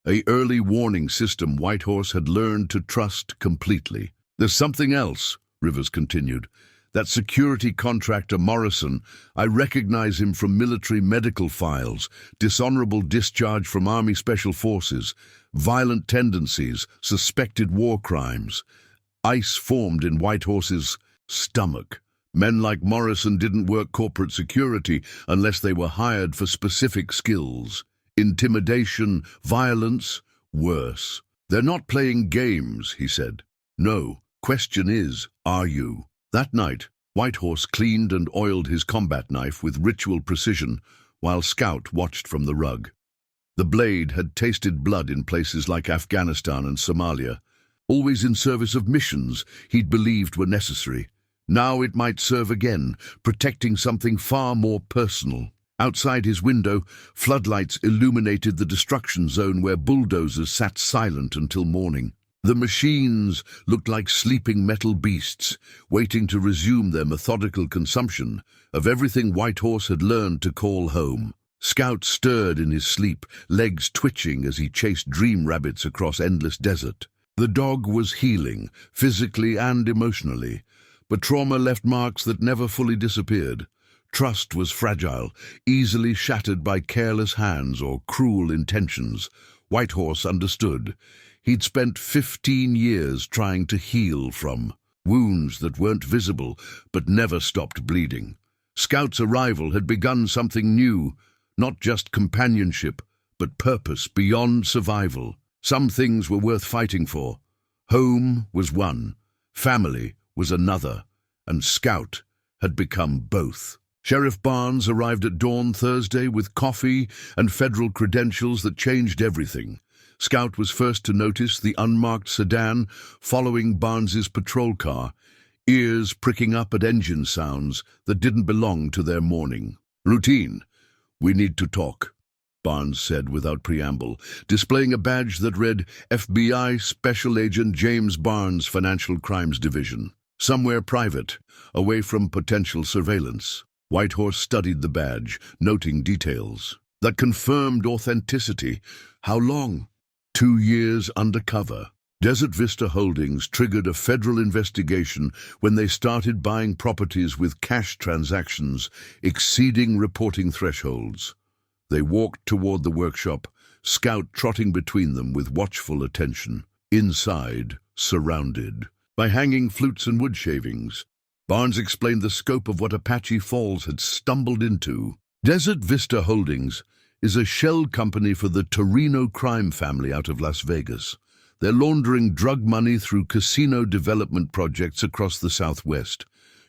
an early warning system Whitehorse had learned to trust completely. "There's something else," Rivers continued. "That security contractor Morrison, I recognize him from military medical files, dishonorable discharge from Army Special Forces, violent tendencies, suspected war crimes." Ice formed in Whitehorse's stomach. Men like Morrison didn't work corporate security unless they were hired for specific skills. Intimidation, violence, worse. "They're not playing games," he said. "No. Question is, are you?" That night, Whitehorse cleaned and oiled his combat knife with ritual precision while Scout watched from the rug. The blade had tasted blood in places like Afghanistan and Somalia, always in service of missions he'd believed were necessary. Now it might serve again, protecting something far more personal. Outside his window, floodlights illuminated the destruction zone where bulldozers sat silent until morning. The machines looked like sleeping metal beasts, waiting to resume their methodical consumption of everything Whitehorse had learned to call home. Scout stirred in his sleep, legs twitching as he chased dream rabbits across endless desert. The dog was healing, physically and emotionally, but trauma left marks that never fully disappeared. Trust was fragile, easily shattered by careless hands or cruel intentions. Whitehorse understood. He'd spent 15 years trying to heal from wounds that weren't visible but never stopped bleeding. Scout's arrival had begun something new, not just companionship, but purpose beyond survival. Some things were worth fighting for. Home was one, family was another, and Scout had become both. Sheriff Barnes arrived at dawn Thursday with coffee and federal credentials that changed everything. Scout was first to notice the unmarked sedan following Barnes's patrol car, ears pricking up at engine sounds that didn't belong to their morning. "Routine. We need to talk," Barnes said without preamble, displaying a badge that read FBI Special Agent James Barnes, Financial Crimes Division. Somewhere private, away from potential surveillance. Whitehorse studied the badge, noting details that confirmed authenticity. How long? 2 years undercover. Desert Vista Holdings triggered a federal investigation when they started buying properties with cash transactions exceeding reporting thresholds. They walked toward the workshop, Scout trotting between them with watchful attention. Inside, surrounded by hanging flutes and wood shavings, Barnes explained the scope of what Apache Falls had stumbled into. Desert Vista Holdings is a shell company for the Torino crime family out of Las Vegas. They're laundering drug money through casino development projects across the Southwest.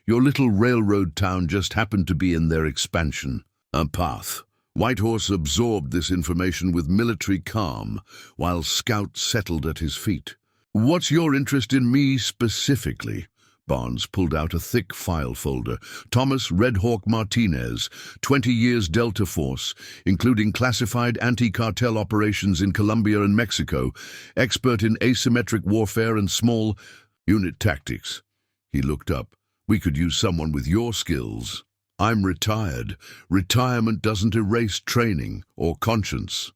Your little railroad town just happened to be in their expansion. A path. Whitehorse absorbed this information with military calm, while Scout settled at his feet. "What's your interest in me specifically?" Barnes pulled out a thick file folder. "Thomas Redhawk Martinez, 20 years Delta Force, including classified anti-cartel operations in Colombia and Mexico, expert in asymmetric warfare and small unit tactics." He looked up. "We could use someone with your skills. I'm retired. Retirement doesn't erase training or conscience."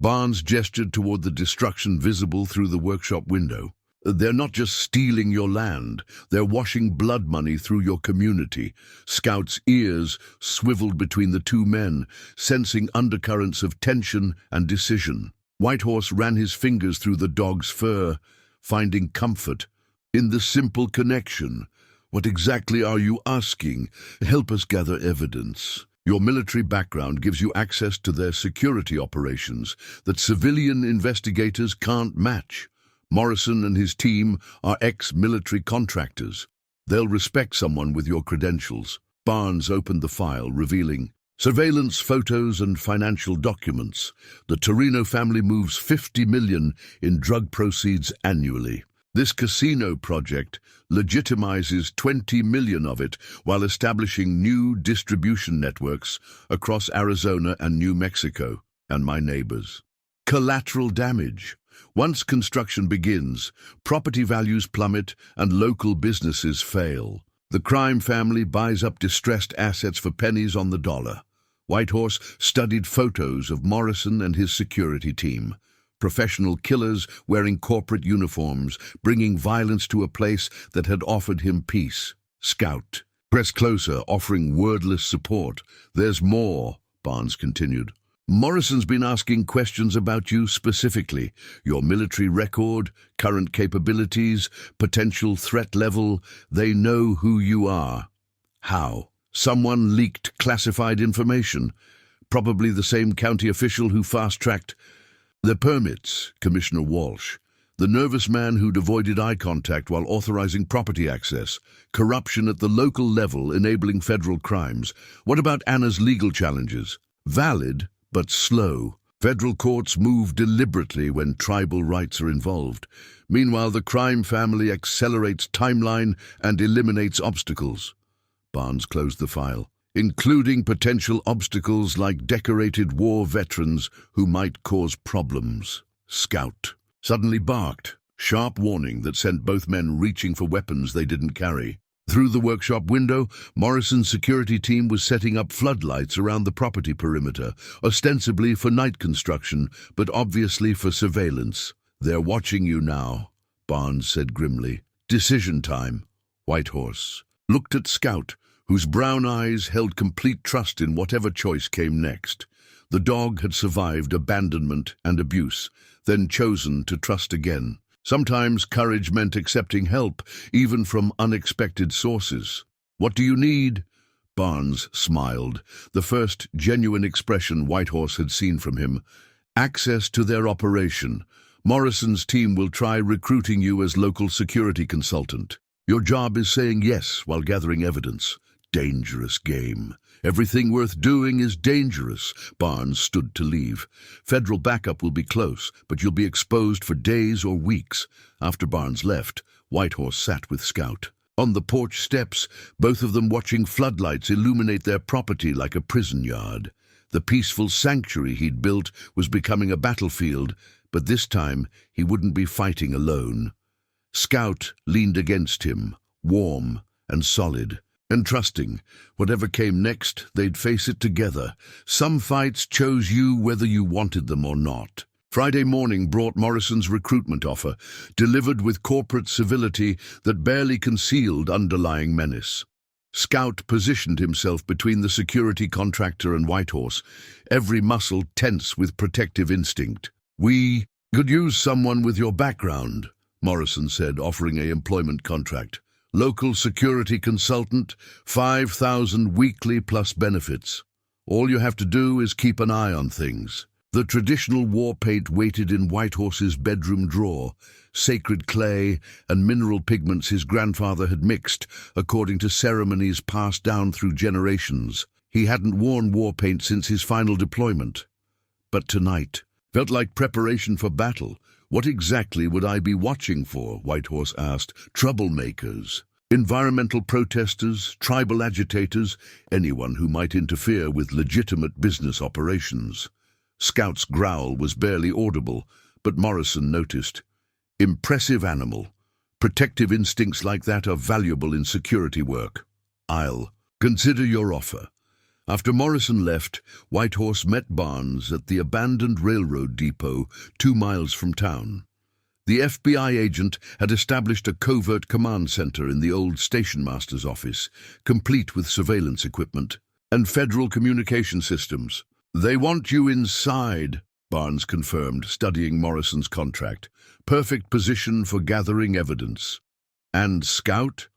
Barnes gestured toward the destruction visible through the workshop window. "They're not just stealing your land, they're washing blood money through your community." Scout's ears swiveled between the two men, sensing undercurrents of tension and decision. Whitehorse ran his fingers through the dog's fur, finding comfort in the simple connection. "What exactly are you asking? Help us gather evidence." "Your military background gives you access to their security operations that civilian investigators can't match. Morrison and his team are ex-military contractors. They'll respect someone with your credentials." Barnes opened the file, revealing surveillance photos and financial documents. The Torino family moves $50 million in drug proceeds annually. This casino project legitimizes $20 million of it while establishing new distribution networks across Arizona and New Mexico, and my neighbors. Collateral damage. Once construction begins, property values plummet and local businesses fail. The crime family buys up distressed assets for pennies on the dollar. Whitehorse studied photos of Morrison and his security team. Professional killers wearing corporate uniforms, bringing violence to a place that had offered him peace. Scout pressed closer, offering wordless support. "There's more," Barnes continued. "Morrison's been asking questions about you specifically. Your military record, current capabilities, potential threat level. They know who you are." "How?" "Someone leaked classified information. Probably the same county official who fast-tracked the permits, Commissioner Walsh. The nervous man who'd avoided eye contact while authorizing property access. Corruption at the local level enabling federal crimes. What about Anna's legal challenges? Valid, but slow. Federal courts move deliberately when tribal rights are involved. Meanwhile, the crime family accelerates timeline and eliminates obstacles." Barnes closed the file. "Including potential obstacles like decorated war veterans who might cause problems." Scout suddenly barked, sharp warning that sent both men reaching for weapons they didn't carry. Through the workshop window, Morrison's security team was setting up floodlights around the property perimeter, ostensibly for night construction, but obviously for surveillance. "They're watching you now," Barnes said grimly. "Decision time." Whitehorse looked at Scout, whose brown eyes held complete trust in whatever choice came next. The dog had survived abandonment and abuse, then chosen to trust again. Sometimes courage meant accepting help, even from unexpected sources. "What do you need?" Barnes smiled, the first genuine expression Whitehorse had seen from him. "Access to their operation. Morrison's team will try recruiting you as local security consultant. Your job is saying yes while gathering evidence. Dangerous game. Everything worth doing is dangerous." Barnes stood to leave. "Federal backup will be close, but you'll be exposed for days or weeks." After Barnes left, Whitehorse sat with Scout. On the porch steps, both of them watching floodlights illuminate their property like a prison yard. The peaceful sanctuary he'd built was becoming a battlefield, but this time he wouldn't be fighting alone. Scout leaned against him, warm and solid, and trusting. Whatever came next, they'd face it together. Some fights chose you whether you wanted them or not. Friday morning brought Morrison's recruitment offer, delivered with corporate civility that barely concealed underlying menace. Scout positioned himself between the security contractor and Whitehorse, every muscle tense with protective instinct. "We could use someone with your background," Morrison said, offering an employment contract. "Local security consultant, 5,000 weekly plus benefits. All you have to do is keep an eye on things." The traditional war paint waited in Whitehorse's bedroom drawer, sacred clay and mineral pigments his grandfather had mixed, according to ceremonies passed down through generations. He hadn't worn war paint since his final deployment. But tonight felt like preparation for battle. "What exactly would I be watching for?" Whitehorse asked. "Troublemakers, environmental protesters, tribal agitators, anyone who might interfere with legitimate business operations." Scout's growl was barely audible, but Morrison noticed. "Impressive animal. Protective instincts like that are valuable in security work. I'll consider your offer." After Morrison left, Whitehorse met Barnes at the abandoned railroad depot 2 miles from town. The FBI agent had established a covert command center in the old station master's office, complete with surveillance equipment and federal communication systems. "They want you inside," Barnes confirmed, studying Morrison's contract. "Perfect position for gathering evidence." "And Scout?"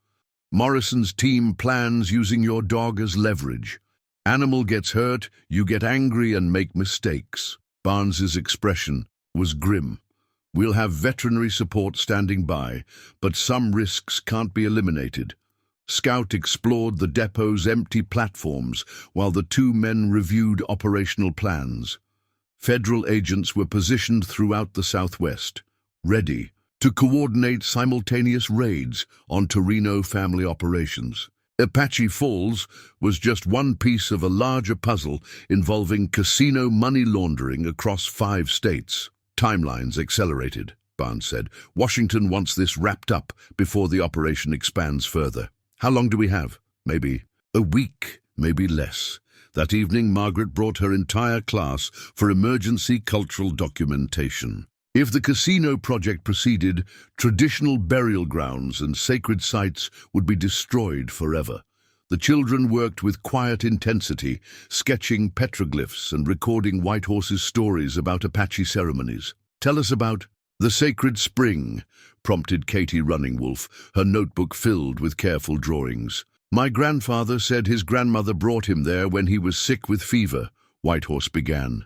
"Morrison's team plans using your dog as leverage. Animal gets hurt, you get angry and make mistakes." Barnes's expression was grim. "We'll have veterinary support standing by, but some risks can't be eliminated." Scout explored the depot's empty platforms while the 2 men reviewed operational plans. Federal agents were positioned throughout the Southwest, ready to coordinate simultaneous raids on Torino family operations. Apache Falls was just one piece of a larger puzzle involving casino money laundering across 5 states. "Timelines accelerated," Barnes said. "Washington wants this wrapped up before the operation expands further." "How long do we have?" "Maybe a week, maybe less." That evening, Margaret brought her entire class for emergency cultural documentation. If the casino project proceeded, traditional burial grounds and sacred sites would be destroyed forever. The children worked with quiet intensity, sketching petroglyphs and recording Whitehorse's stories about Apache ceremonies. "Tell us about the sacred spring," prompted Katie Runningwolf, her notebook filled with careful drawings. "My grandfather said his grandmother brought him there when he was sick with fever," Whitehorse began.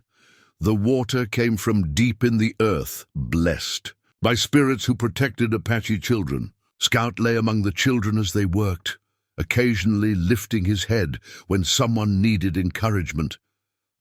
"The water came from deep in the earth, blessed by spirits who protected Apache children." Scout lay among the children as they worked, occasionally lifting his head when someone needed encouragement.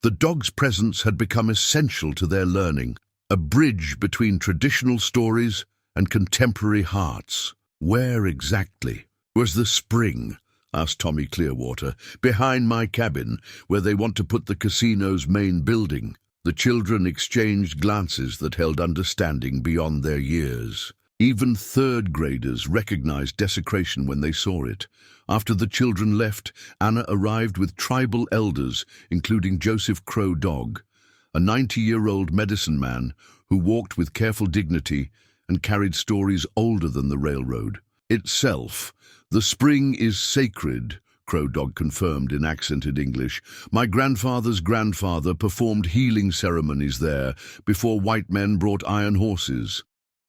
The dog's presence had become essential to their learning, a bridge between traditional stories and contemporary hearts. "Where exactly was the spring?" asked Tommy Clearwater. "Behind my cabin, where they want to put the casino's main building." The children exchanged glances that held understanding beyond their years. Even 3rd graders recognized desecration when they saw it. After the children left, Anna arrived with tribal elders, including Joseph Crow Dog, a 90-year-old medicine man who walked with careful dignity and carried stories older than the railroad itself. "The spring is sacred," Crow Dog confirmed in accented English. "My grandfather's grandfather performed healing ceremonies there before white men brought iron horses.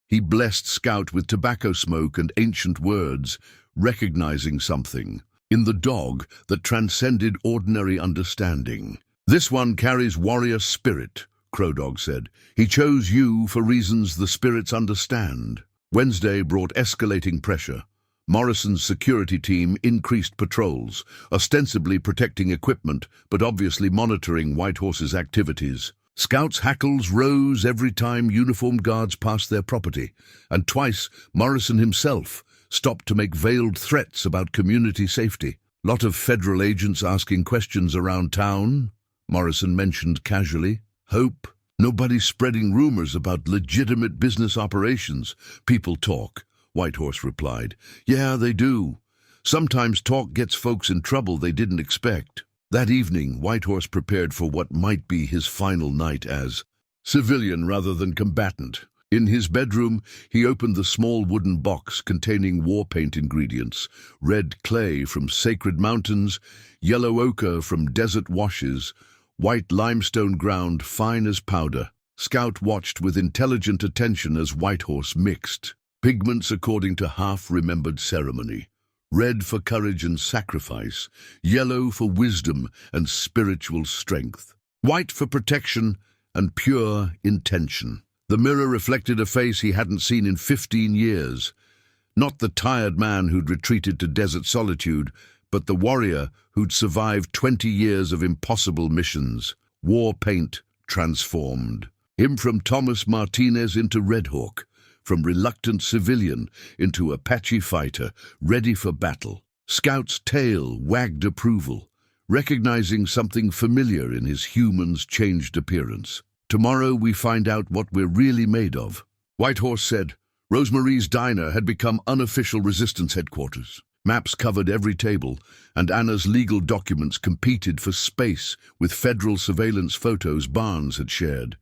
He blessed Scout with tobacco smoke and ancient words, recognizing something in the dog that transcended ordinary understanding. This one carries warrior spirit," Crow Dog said. "He chose you for reasons the spirits understand." Wednesday brought escalating pressure. Morrison's security team increased patrols, ostensibly protecting equipment, but obviously monitoring Whitehorse's activities. Scout's hackles rose every time uniformed guards passed their property, and twice Morrison himself stopped to make veiled threats about community safety. "Lot of federal agents asking questions around town," Morrison mentioned casually. "Hope nobody's spreading rumors about legitimate business operations." "People talk," Whitehorse replied. "Yeah, they do. Sometimes talk gets folks in trouble they didn't expect." That evening, Whitehorse prepared for what might be his final night as civilian rather than combatant. In his bedroom, he opened the small wooden box containing war paint ingredients: red clay from sacred mountains, yellow ochre from desert washes, white limestone ground fine as powder. Scout watched with intelligent attention as Whitehorse mixed pigments according to half-remembered ceremony: red for courage and sacrifice, yellow for wisdom and spiritual strength, white for protection and pure intention. The mirror reflected a face he hadn't seen in 15 years. Not the tired man who'd retreated to desert solitude, but the warrior who'd survived 20 years of impossible missions. War paint transformed him from Thomas Martinez into Redhawk, from reluctant civilian into Apache fighter, ready for battle. Scout's tail wagged approval, recognizing something familiar in his human's changed appearance. Tomorrow we find out what we're really made of. Whitehorse said. Rosemarie's diner had become unofficial resistance headquarters. Maps covered every table, and Anna's legal documents competed for space with federal surveillance photos Barnes had shared.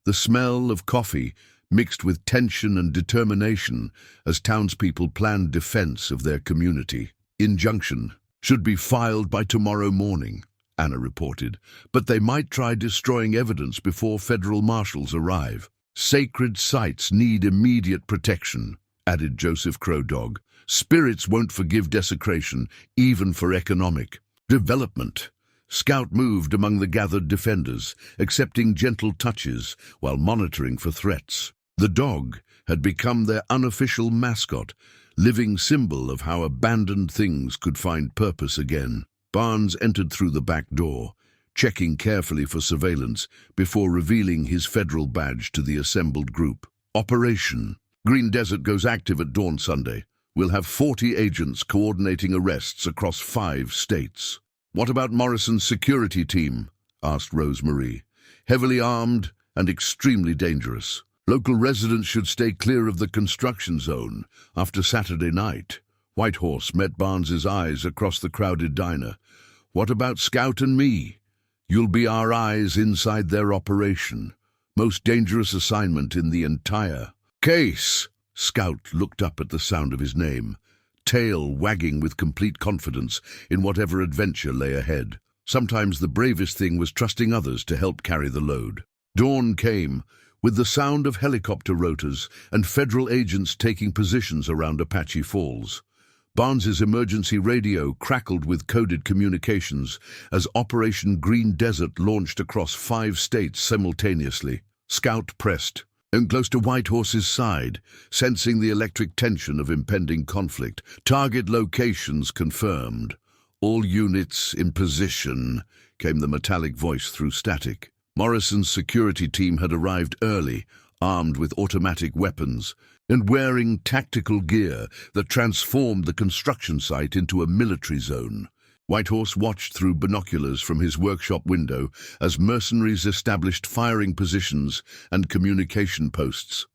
The smell of coffee mixed with tension and determination as townspeople planned defense of their community. Injunction should be filed by tomorrow morning, Anna reported, but they might try destroying evidence before federal marshals arrive. Sacred sites need immediate protection, added Joseph Crowdog. Spirits won't forgive desecration, even for economic development. Scout moved among the gathered defenders, accepting gentle touches while monitoring for threats. The dog had become their unofficial mascot, living symbol of how abandoned things could find purpose again. Barnes entered through the back door, checking carefully for surveillance before revealing his federal badge to the assembled group. Operation Green Desert goes active at dawn Sunday. We'll have 40 agents coordinating arrests across 5 states. What about Morrison's security team? Asked Rosemarie. Heavily armed and extremely dangerous. Local residents should stay clear of the construction zone after Saturday night. Whitehorse met Barnes's eyes across the crowded diner. What about Scout and me? You'll be our eyes inside their operation. Most dangerous assignment in the entire case. Scout looked up at the sound of his name, tail wagging with complete confidence in whatever adventure lay ahead. Sometimes the bravest thing was trusting others to help carry the load. Dawn came, with the sound of helicopter rotors and federal agents taking positions around Apache Falls. Barnes's emergency radio crackled with coded communications as Operation Green Desert launched across 5 states simultaneously. Scout pressed, and close to Whitehorse's side, sensing the electric tension of impending conflict. Target locations confirmed. All units in position, came the metallic voice through static. Morrison's security team had arrived early, armed with automatic weapons, and wearing tactical gear that transformed the construction site into a military zone. Whitehorse watched through binoculars from his workshop window as mercenaries established firing positions and communication posts.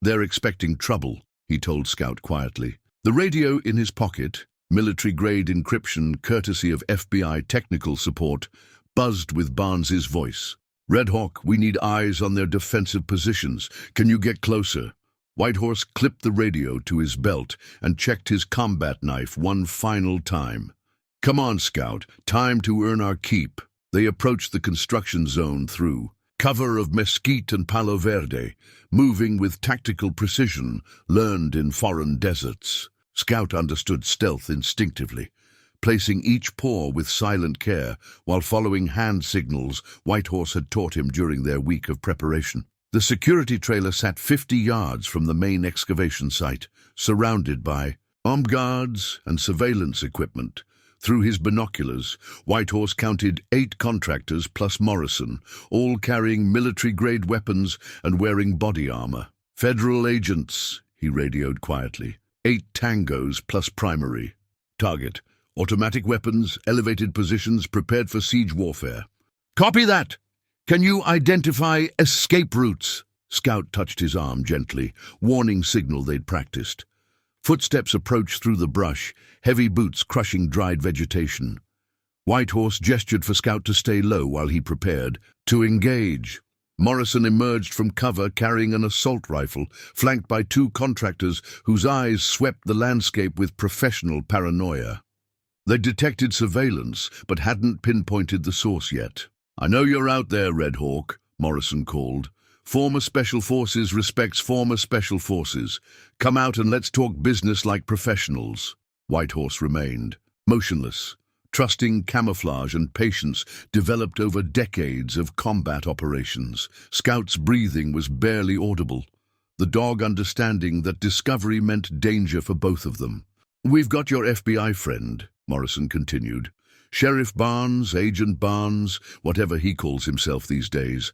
They're expecting trouble, he told Scout quietly. The radio in his pocket, military-grade encryption courtesy of FBI technical support, buzzed with Barnes's voice. Redhawk, we need eyes on their defensive positions. Can you get closer? Whitehorse clipped the radio to his belt and checked his combat knife one final time. Come on, Scout, time to earn our keep. They approached the construction zone through cover of mesquite and palo verde, moving with tactical precision learned in foreign deserts. Scout understood stealth instinctively, placing each paw with silent care while following hand signals Whitehorse had taught him during their week of preparation. The security trailer sat 50 yards from the main excavation site, surrounded by armed guards and surveillance equipment. Through his binoculars, Whitehorse counted 8 contractors plus Morrison, all carrying military-grade weapons and wearing body armor. Federal agents, he radioed quietly. 8 tangos plus primary. Target: automatic weapons, elevated positions, prepared for siege warfare. Copy that! Can you identify escape routes? Scout touched his arm gently, warning signal they'd practiced. Footsteps approached through the brush, heavy boots crushing dried vegetation. Whitehorse gestured for Scout to stay low while he prepared to engage. Morrison emerged from cover carrying an assault rifle, flanked by two contractors whose eyes swept the landscape with professional paranoia. They detected surveillance, but hadn't pinpointed the source yet. "I know you're out there, Redhawk," Morrison called. "Former Special Forces respects former Special Forces. Come out and let's talk business like professionals." Whitehorse remained, motionless, trusting camouflage and patience developed over decades of combat operations. Scout's breathing was barely audible, the dog understanding that discovery meant danger for both of them. "We've got your FBI friend," Morrison continued. "Sheriff Barnes, Agent Barnes, whatever he calls himself these days.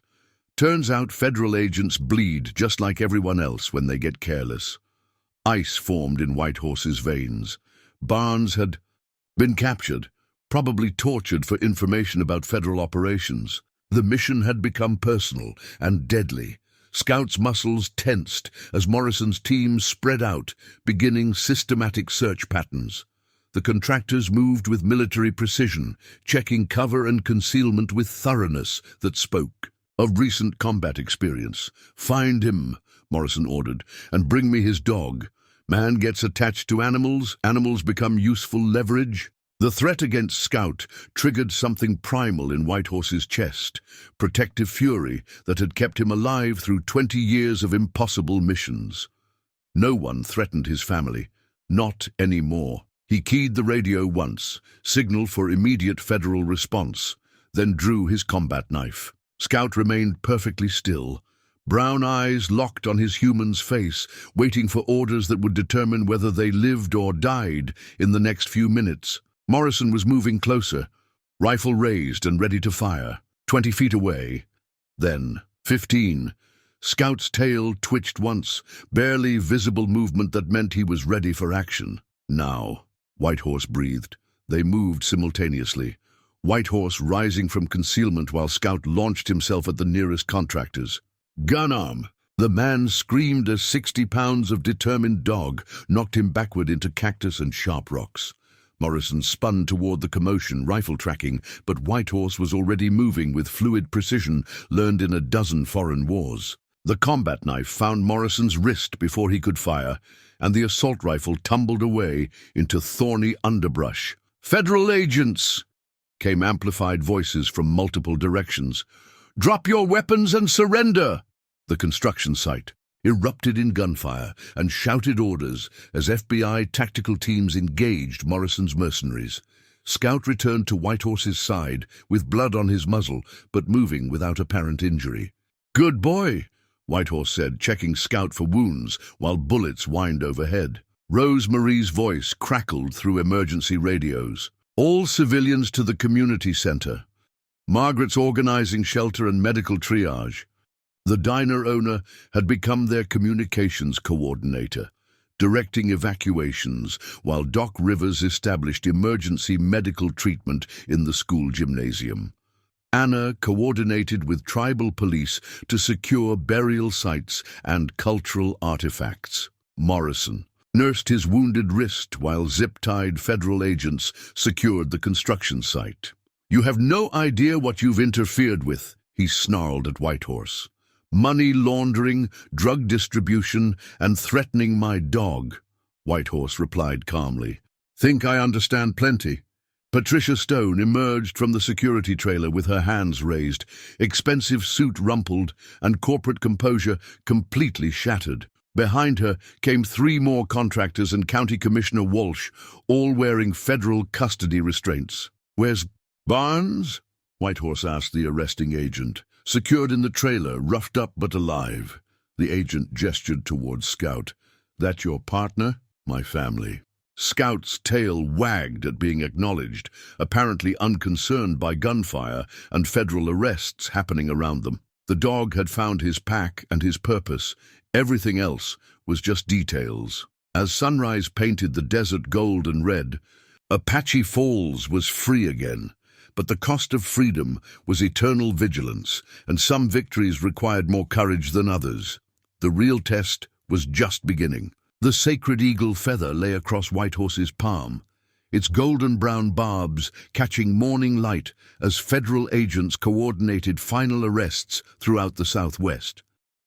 Turns out federal agents bleed just like everyone else when they get careless." Ice formed in Whitehorse's veins. Barnes had been captured, probably tortured for information about federal operations. The mission had become personal and deadly. Scout's muscles tensed as Morrison's team spread out, beginning systematic search patterns. The contractors moved with military precision, checking cover and concealment with thoroughness that spoke of recent combat experience. "Find him," Morrison ordered, "and bring me his dog. Man gets attached to animals, animals become useful leverage." The threat against Scout triggered something primal in Whitehorse's chest, protective fury that had kept him alive through 20 years of impossible missions. No one threatened his family, not anymore. He keyed the radio once, signaled for immediate federal response, then drew his combat knife. Scout remained perfectly still, brown eyes locked on his human's face, waiting for orders that would determine whether they lived or died in the next few minutes. Morrison was moving closer, rifle raised and ready to fire. 20 feet away. Then 15. Scout's tail twitched once, barely visible movement that meant he was ready for action. "Now," Whitehorse breathed. They moved simultaneously, Whitehorse rising from concealment while Scout launched himself at the nearest contractors. "Gun arm!" The man screamed as 60 pounds of determined dog knocked him backward into cactus and sharp rocks. Morrison spun toward the commotion, rifle tracking, but Whitehorse was already moving with fluid precision learned in a dozen foreign wars. The combat knife found Morrison's wrist before he could fire, and the assault rifle tumbled away into thorny underbrush. "Federal agents!" came amplified voices from multiple directions. "Drop your weapons and surrender!" The construction site erupted in gunfire and shouted orders as FBI tactical teams engaged Morrison's mercenaries. Scout returned to Whitehorse's side, with blood on his muzzle, but moving without apparent injury. "Good boy," Whitehorse said, checking Scout for wounds while bullets whined overhead. Rosemarie's voice crackled through emergency radios. "All civilians to the community center. Margaret's organizing shelter and medical triage." The diner owner had become their communications coordinator, directing evacuations while Doc Rivers established emergency medical treatment in the school gymnasium. Anna coordinated with tribal police to secure burial sites and cultural artifacts. Morrison nursed his wounded wrist while zip-tied federal agents secured the construction site. "You have no idea what you've interfered with," he snarled at Whitehorse. "Money laundering, drug distribution, and threatening my dog," Whitehorse replied calmly. "Think I understand plenty." Patricia Stone emerged from the security trailer with her hands raised, expensive suit rumpled and corporate composure completely shattered. Behind her came 3 more contractors and County Commissioner Walsh, all wearing federal custody restraints. "Where's Barnes?" Whitehorse asked the arresting agent. "Secured in the trailer, roughed up but alive." The agent gestured towards Scout. "That your partner?" "My family." Scout's tail wagged at being acknowledged, apparently unconcerned by gunfire and federal arrests happening around them. The dog had found his pack and his purpose. Everything else was just details. As sunrise painted the desert gold and red, Apache Falls was free again. But the cost of freedom was eternal vigilance, and some victories required more courage than others. The real test was just beginning. The sacred eagle feather lay across Whitehorse's palm. its golden-brown barbs catching morning light as federal agents coordinated final arrests throughout the Southwest.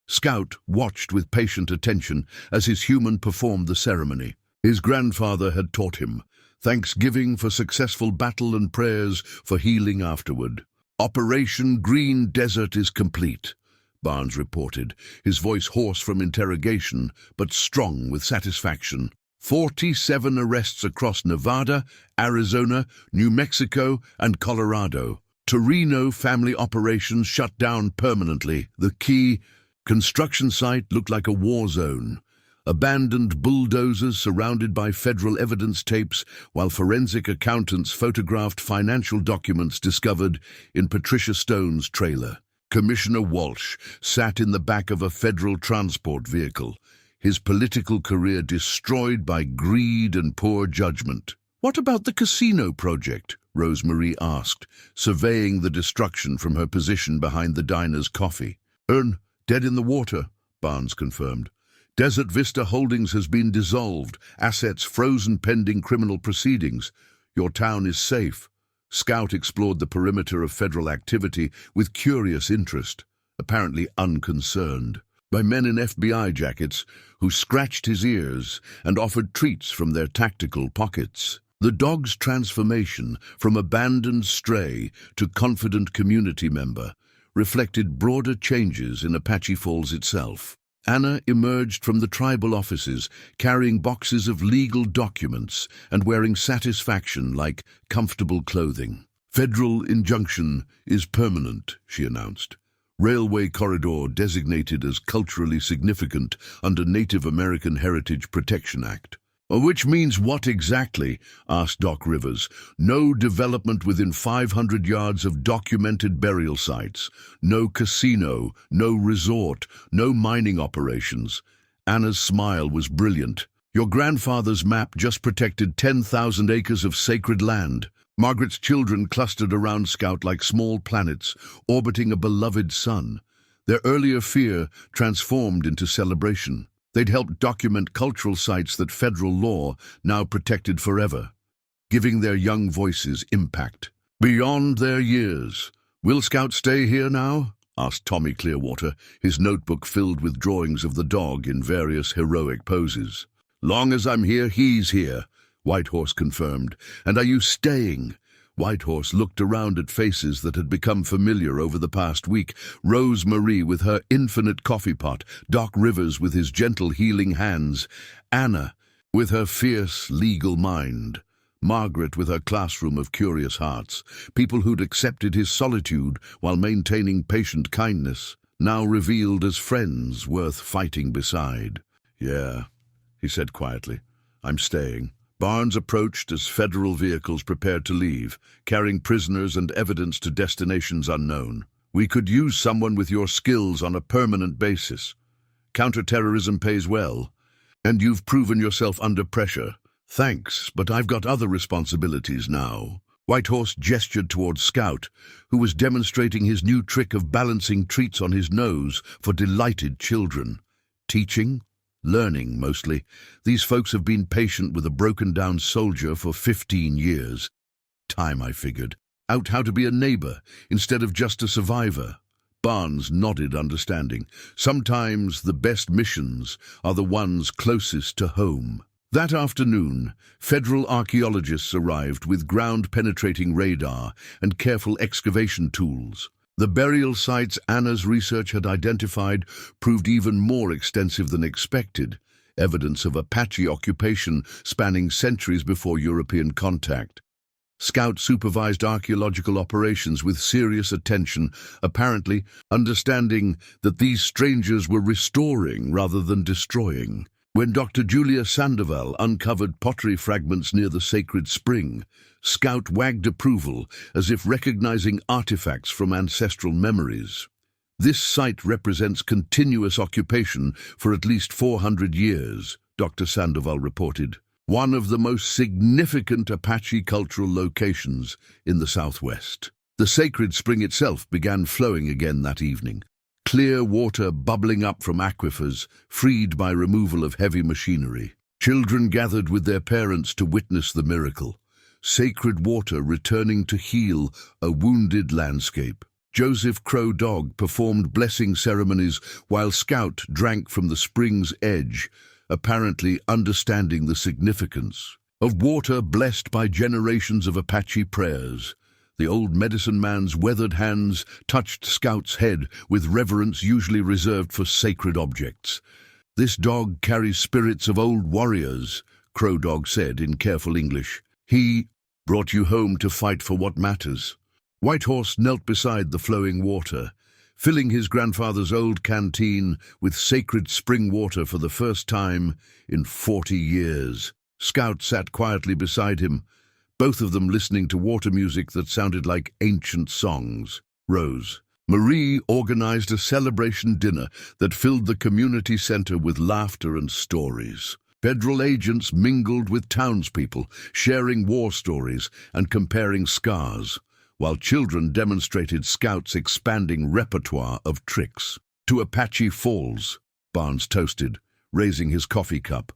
Scout watched with patient attention as his human performed the ceremony. His grandfather had taught him, thanksgiving for successful battle and prayers for healing afterward. "Operation Green Desert is complete," Barnes reported, his voice hoarse from interrogation, but strong with satisfaction. 47 arrests across Nevada, Arizona, New Mexico, and Colorado. Torino family operations shut down permanently. The key construction site looked like a war zone. Abandoned bulldozers surrounded by federal evidence tapes, while forensic accountants photographed financial documents discovered in Patricia Stone's trailer. Commissioner Walsh sat in the back of a federal transport vehicle, his political career destroyed by greed and poor judgment. "What about the casino project?" Rosemarie asked, surveying the destruction from her position behind the diner's coffee. "Dead in the water," Barnes confirmed. "Desert Vista Holdings has been dissolved, assets frozen pending criminal proceedings. Your town is safe." Scout explored the perimeter of federal activity with curious interest, apparently unconcerned, by men in FBI jackets who scratched his ears and offered treats from their tactical pockets. The dog's transformation from abandoned stray to confident community member reflected broader changes in Apache Falls itself. Anna emerged from the tribal offices, carrying boxes of legal documents and wearing satisfaction like comfortable clothing. "Federal injunction is permanent," she announced. "Railway corridor designated as culturally significant under Native American Heritage Protection Act." "Which means what exactly?" asked Doc Rivers. "No development within 500 yards of documented burial sites. No casino, no resort, no mining operations." Anna's smile was brilliant. "Your grandfather's map just protected 10,000 acres of sacred land." Margaret's children clustered around Scout like small planets, orbiting a beloved sun. Their earlier fear transformed into celebration. They'd helped document cultural sites that federal law now protected forever, giving their young voices impact. "Beyond their years. Will Scout stay here now?" asked Tommy Clearwater, his notebook filled with drawings of the dog in various heroic poses. "Long as I'm here, he's here," Whitehorse confirmed. "And are you staying?" Whitehorse looked around at faces that had become familiar over the past week. Rosemarie with her infinite coffee pot, Doc Rivers with his gentle healing hands, Anna with her fierce legal mind, Margaret with her classroom of curious hearts, people who'd accepted his solitude while maintaining patient kindness, now revealed as friends worth fighting beside. "Yeah," he said quietly, "I'm staying." Barnes approached as federal vehicles prepared to leave, carrying prisoners and evidence to destinations unknown. "We could use someone with your skills on a permanent basis. Counterterrorism pays well, and you've proven yourself under pressure. Thanks, but I've got other responsibilities now." Whitehorse gestured towards Scout, who was demonstrating his new trick of balancing treats on his nose for delighted children. "Teaching? Learning, mostly. These folks have been patient with a broken-down soldier for 15 years. Time, I figured, out how to be a neighbor instead of just a survivor." Barnes nodded understanding. "Sometimes the best missions are the ones closest to home." That afternoon, federal archaeologists arrived with ground-penetrating radar and careful excavation tools. The burial sites Anna's research had identified proved even more extensive than expected, evidence of Apache occupation spanning centuries before European contact. Scout supervised archaeological operations with serious attention, apparently understanding that these strangers were restoring rather than destroying. When Dr. Julia Sandoval uncovered pottery fragments near the sacred spring, Scout wagged approval, as if recognizing artifacts from ancestral memories. "This site represents continuous occupation for at least 400 years, Dr. Sandoval reported. One of the most significant Apache cultural locations in the Southwest." The sacred spring itself began flowing again that evening, clear water bubbling up from aquifers, freed by removal of heavy machinery. Children gathered with their parents to witness the miracle. sacred water returning to heal a wounded landscape. Joseph Crow Dog performed blessing ceremonies while Scout drank from the spring's edge, apparently understanding the significance of water blessed by generations of Apache prayers. The old medicine man's weathered hands touched Scout's head with reverence usually reserved for sacred objects. "This dog carries spirits of old warriors," Crow Dog said in careful English. "He brought you home to fight for what matters." White Horse knelt beside the flowing water, filling his grandfather's old canteen with sacred spring water for the first time in 40 years. Scout sat quietly beside him, both of them listening to water music that sounded like ancient songs. Rose. Marie organized a celebration dinner that filled the community center with laughter and stories. Federal agents mingled with townspeople, sharing war stories and comparing scars, while children demonstrated Scout's expanding repertoire of tricks. "To Apache Falls," Barnes toasted, raising his coffee cup.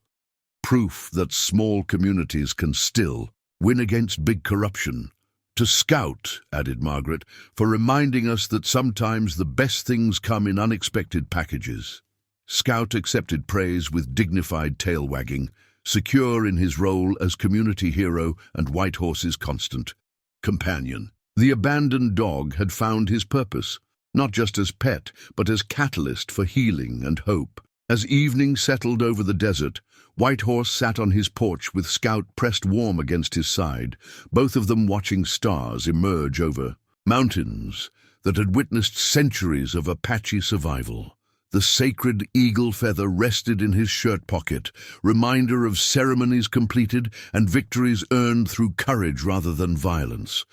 "Proof that small communities can still win against big corruption." "To Scout," added Margaret, "for reminding us that sometimes the best things come in unexpected packages." Scout accepted praise with dignified tail wagging, secure in his role as community hero and White Horse's constant companion. The abandoned dog had found his purpose, not just as pet, but as catalyst for healing and hope. As evening settled over the desert, White Horse sat on his porch with Scout pressed warm against his side, both of them watching stars emerge over mountains that had witnessed centuries of Apache survival. The sacred eagle feather rested in his shirt pocket, reminder of ceremonies completed and victories earned through courage rather than violence.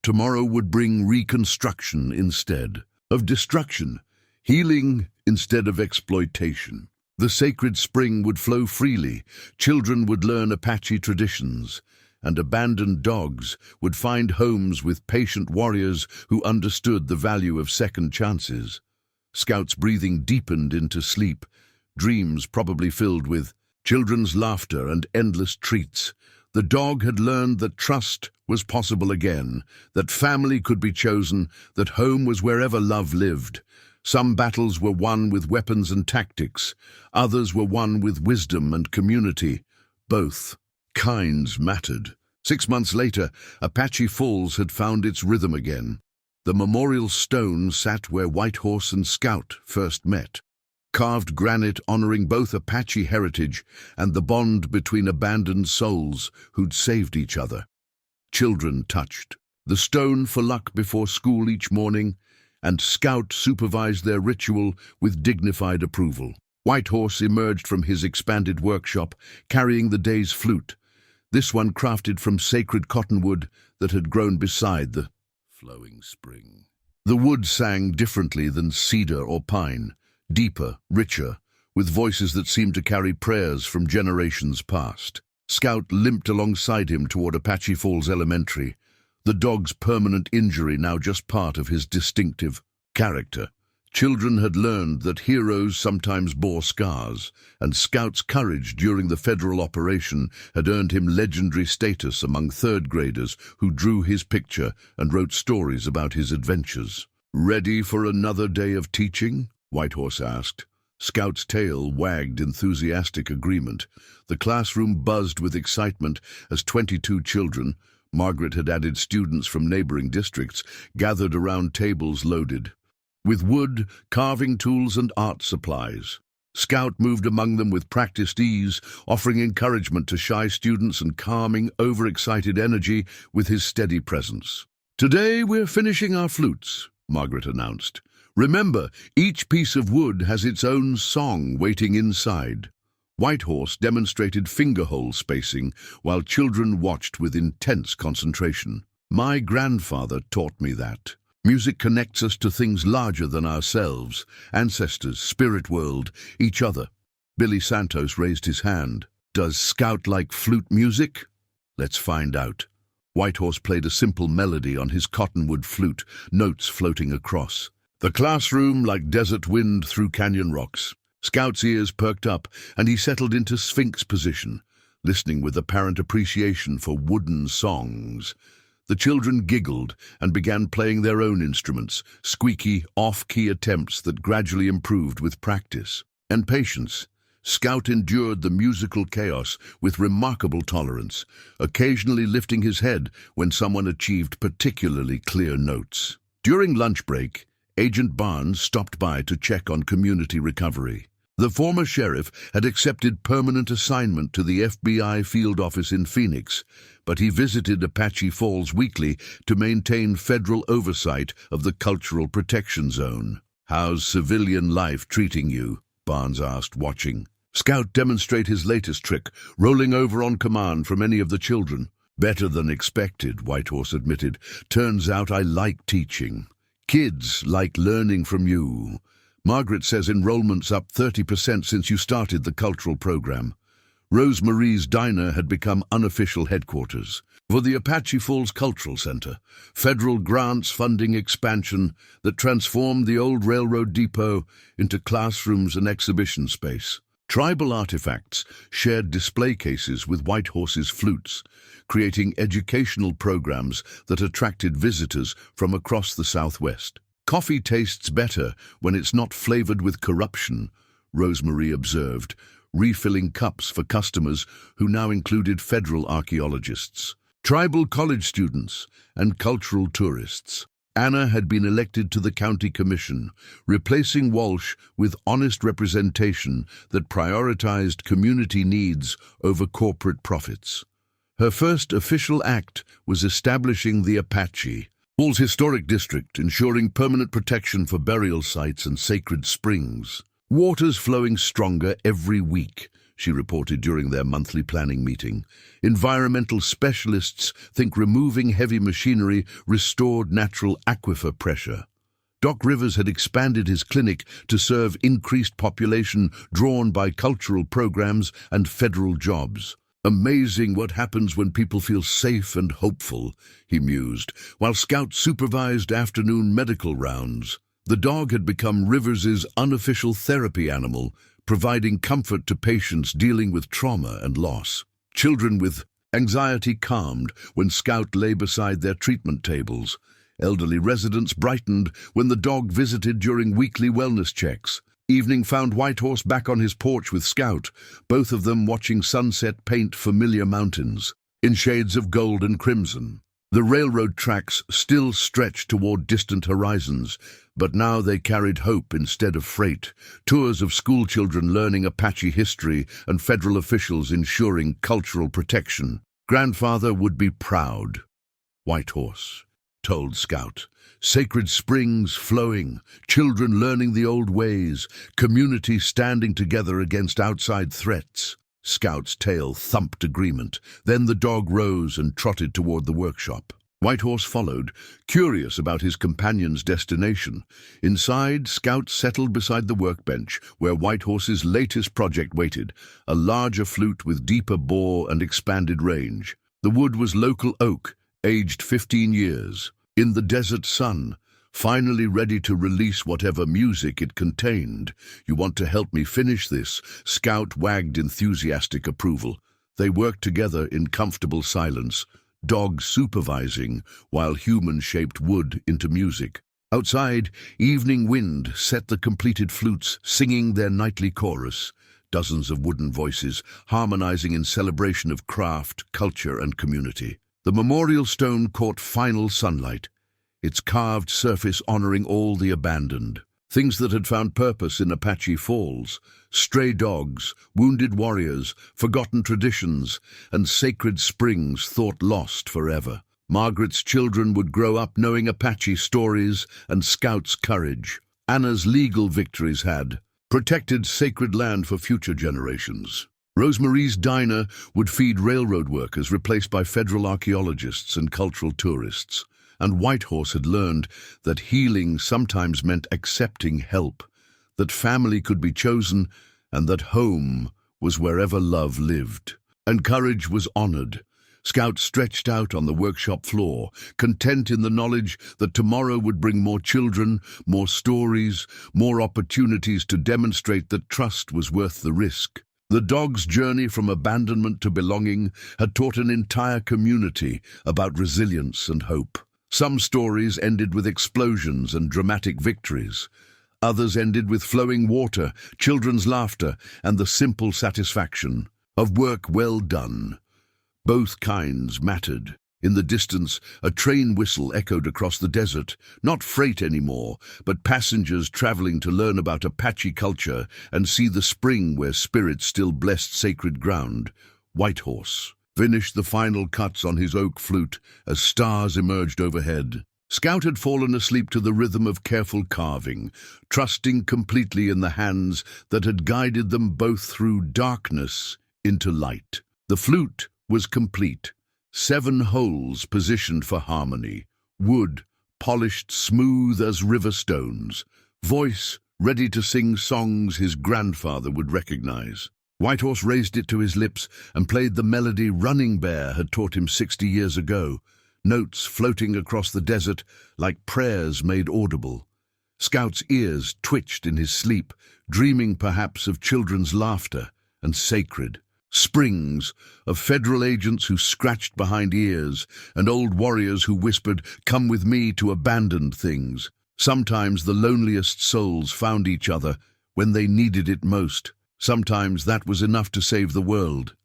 Tomorrow would bring reconstruction instead of destruction, healing instead of exploitation. The sacred spring would flow freely, children would learn Apache traditions, and abandoned dogs would find homes with patient warriors who understood the value of second chances. Scout's breathing deepened into sleep, dreams probably filled with children's laughter and endless treats. The dog had learned that trust was possible again, that family could be chosen, that home was wherever love lived. Some battles were won with weapons and tactics, others were won with wisdom and community. Both kinds mattered. 6 months later, Apache Falls had found its rhythm again. The memorial stone sat where White Horse and Scout first met, carved granite honoring both Apache heritage and the bond between abandoned souls who'd saved each other. Children touched the stone for luck before school each morning, and Scout supervised their ritual with dignified approval. White Horse emerged from his expanded workshop, carrying the day's flute, this one crafted from sacred cottonwood that had grown beside the flowing spring. The wood sang differently than cedar or pine, deeper, richer, with voices that seemed to carry prayers from generations past. Scout limped alongside him toward Apache Falls Elementary, the dog's permanent injury now just part of his distinctive character. Children had learned that heroes sometimes bore scars, and Scout's courage during the federal operation had earned him legendary status among third graders who drew his picture and wrote stories about his adventures. "Ready for another day of teaching?" White Horse asked. Scout's tail wagged enthusiastic agreement. The classroom buzzed with excitement as 22 children, Margaret had added students from neighboring districts, gathered around tables loaded with wood, carving tools and art supplies. Scout moved among them with practiced ease, offering encouragement to shy students and calming overexcited energy with his steady presence. "Today we're finishing our flutes," Margaret announced. "Remember, each piece of wood has its own song waiting inside." White Horse demonstrated fingerhole spacing while children watched with intense concentration. "My grandfather taught me that. Music connects us to things larger than ourselves, ancestors, spirit world, each other." Billy Santos raised his hand. "Does Scout like flute music?" "Let's find out." White Horse played a simple melody on his cottonwood flute, notes floating across the classroom like desert wind through canyon rocks. Scout's ears perked up, and he settled into Sphinx position, listening with apparent appreciation for wooden songs. The children giggled and began playing their own instruments, squeaky, off-key attempts that gradually improved with practice and patience. Scout endured the musical chaos with remarkable tolerance, occasionally lifting his head when someone achieved particularly clear notes. During lunch break, Agent Barnes stopped by to check on community recovery. The former sheriff had accepted permanent assignment to the FBI field office in Phoenix, but he visited Apache Falls weekly to maintain federal oversight of the Cultural Protection Zone. "How's civilian life treating you?" Barnes asked, watching. Scout demonstrated his latest trick, rolling over on command from any of the children. "Better than expected," Whitehorse admitted. "Turns out I like teaching. Kids like learning from you. Margaret says enrollment's up 30% since you started the cultural program." Rosemarie's Diner had become unofficial headquarters for the Apache Falls Cultural Center, federal grants funding expansion that transformed the old railroad depot into classrooms and exhibition space. Tribal artifacts shared display cases with Whitehorse's flutes, creating educational programs that attracted visitors from across the Southwest. "Coffee tastes better when it's not flavored with corruption," Rosemarie observed, refilling cups for customers who now included federal archaeologists, tribal college students, and cultural tourists. Anna had been elected to the county commission, replacing Walsh with honest representation that prioritized community needs over corporate profits. Her first official act was establishing the Apache Falls Historic District, ensuring permanent protection for burial sites and sacred springs. "Water's flowing stronger every week," she reported during their monthly planning meeting. "Environmental specialists think removing heavy machinery restored natural aquifer pressure." Doc Rivers had expanded his clinic to serve increased population drawn by cultural programs and federal jobs. "Amazing what happens when people feel safe and hopeful," he mused, while Scout supervised afternoon medical rounds. The dog had become Rivers's unofficial therapy animal, providing comfort to patients dealing with trauma and loss. Children with anxiety calmed when Scout lay beside their treatment tables. Elderly residents brightened when the dog visited during weekly wellness checks. Evening found Whitehorse back on his porch with Scout, both of them watching sunset paint familiar mountains in shades of gold and crimson. The railroad tracks still stretched toward distant horizons, but now they carried hope instead of freight. Tours of schoolchildren learning Apache history and federal officials ensuring cultural protection. "Grandfather would be proud," Whitehorse told Scout. "Sacred springs flowing, children learning the old ways, community standing together against outside threats." Scout's tail thumped agreement. Then the dog rose and trotted toward the workshop. Whitehorse followed, curious about his companion's destination. Inside, Scout settled beside the workbench, where Whitehorse's latest project waited, a larger flute with deeper bore and expanded range. The wood was local oak, aged 15 years. In the desert sun, finally ready to release whatever music it contained. "You want to help me finish this?" Scout wagged enthusiastic approval. They worked together in comfortable silence, dog supervising while human shaped wood into music. Outside, evening wind set the completed flutes singing their nightly chorus, dozens of wooden voices harmonizing in celebration of craft, culture, and community. The memorial stone caught final sunlight, its carved surface honoring all the abandoned. Things that had found purpose in Apache Falls, stray dogs, wounded warriors, forgotten traditions, and sacred springs thought lost forever. Margaret's children would grow up knowing Apache stories and Scout's courage. Anna's legal victories had protected sacred land for future generations. Rosemarie's Diner would feed railroad workers replaced by federal archaeologists and cultural tourists. And Whitehorse had learned that healing sometimes meant accepting help, that family could be chosen, and that home was wherever love lived. And courage was honored. Scout stretched out on the workshop floor, content in the knowledge that tomorrow would bring more children, more stories, more opportunities to demonstrate that trust was worth the risk. The dog's journey from abandonment to belonging had taught an entire community about resilience and hope. Some stories ended with explosions and dramatic victories. Others ended with flowing water, children's laughter, and the simple satisfaction of work well done. Both kinds mattered. In the distance, a train whistle echoed across the desert, not freight anymore, but passengers traveling to learn about Apache culture and see the spring where spirits still blessed sacred ground. Whitehorse finished the final cuts on his oak flute as stars emerged overhead. Scout had fallen asleep to the rhythm of careful carving, trusting completely in the hands that had guided them both through darkness into light. The flute was complete. 7 holes positioned for harmony, wood polished smooth as river stones, voice ready to sing songs his grandfather would recognize. Whitehorse raised it to his lips and played the melody Running Bear had taught him 60 years ago, notes floating across the desert like prayers made audible. Scout's ears twitched in his sleep, dreaming perhaps of children's laughter and sacred springs, of federal agents who scratched behind ears, and old warriors who whispered, "Come with me to abandoned things." Sometimes the loneliest souls found each other when they needed it most. Sometimes that was enough to save the world.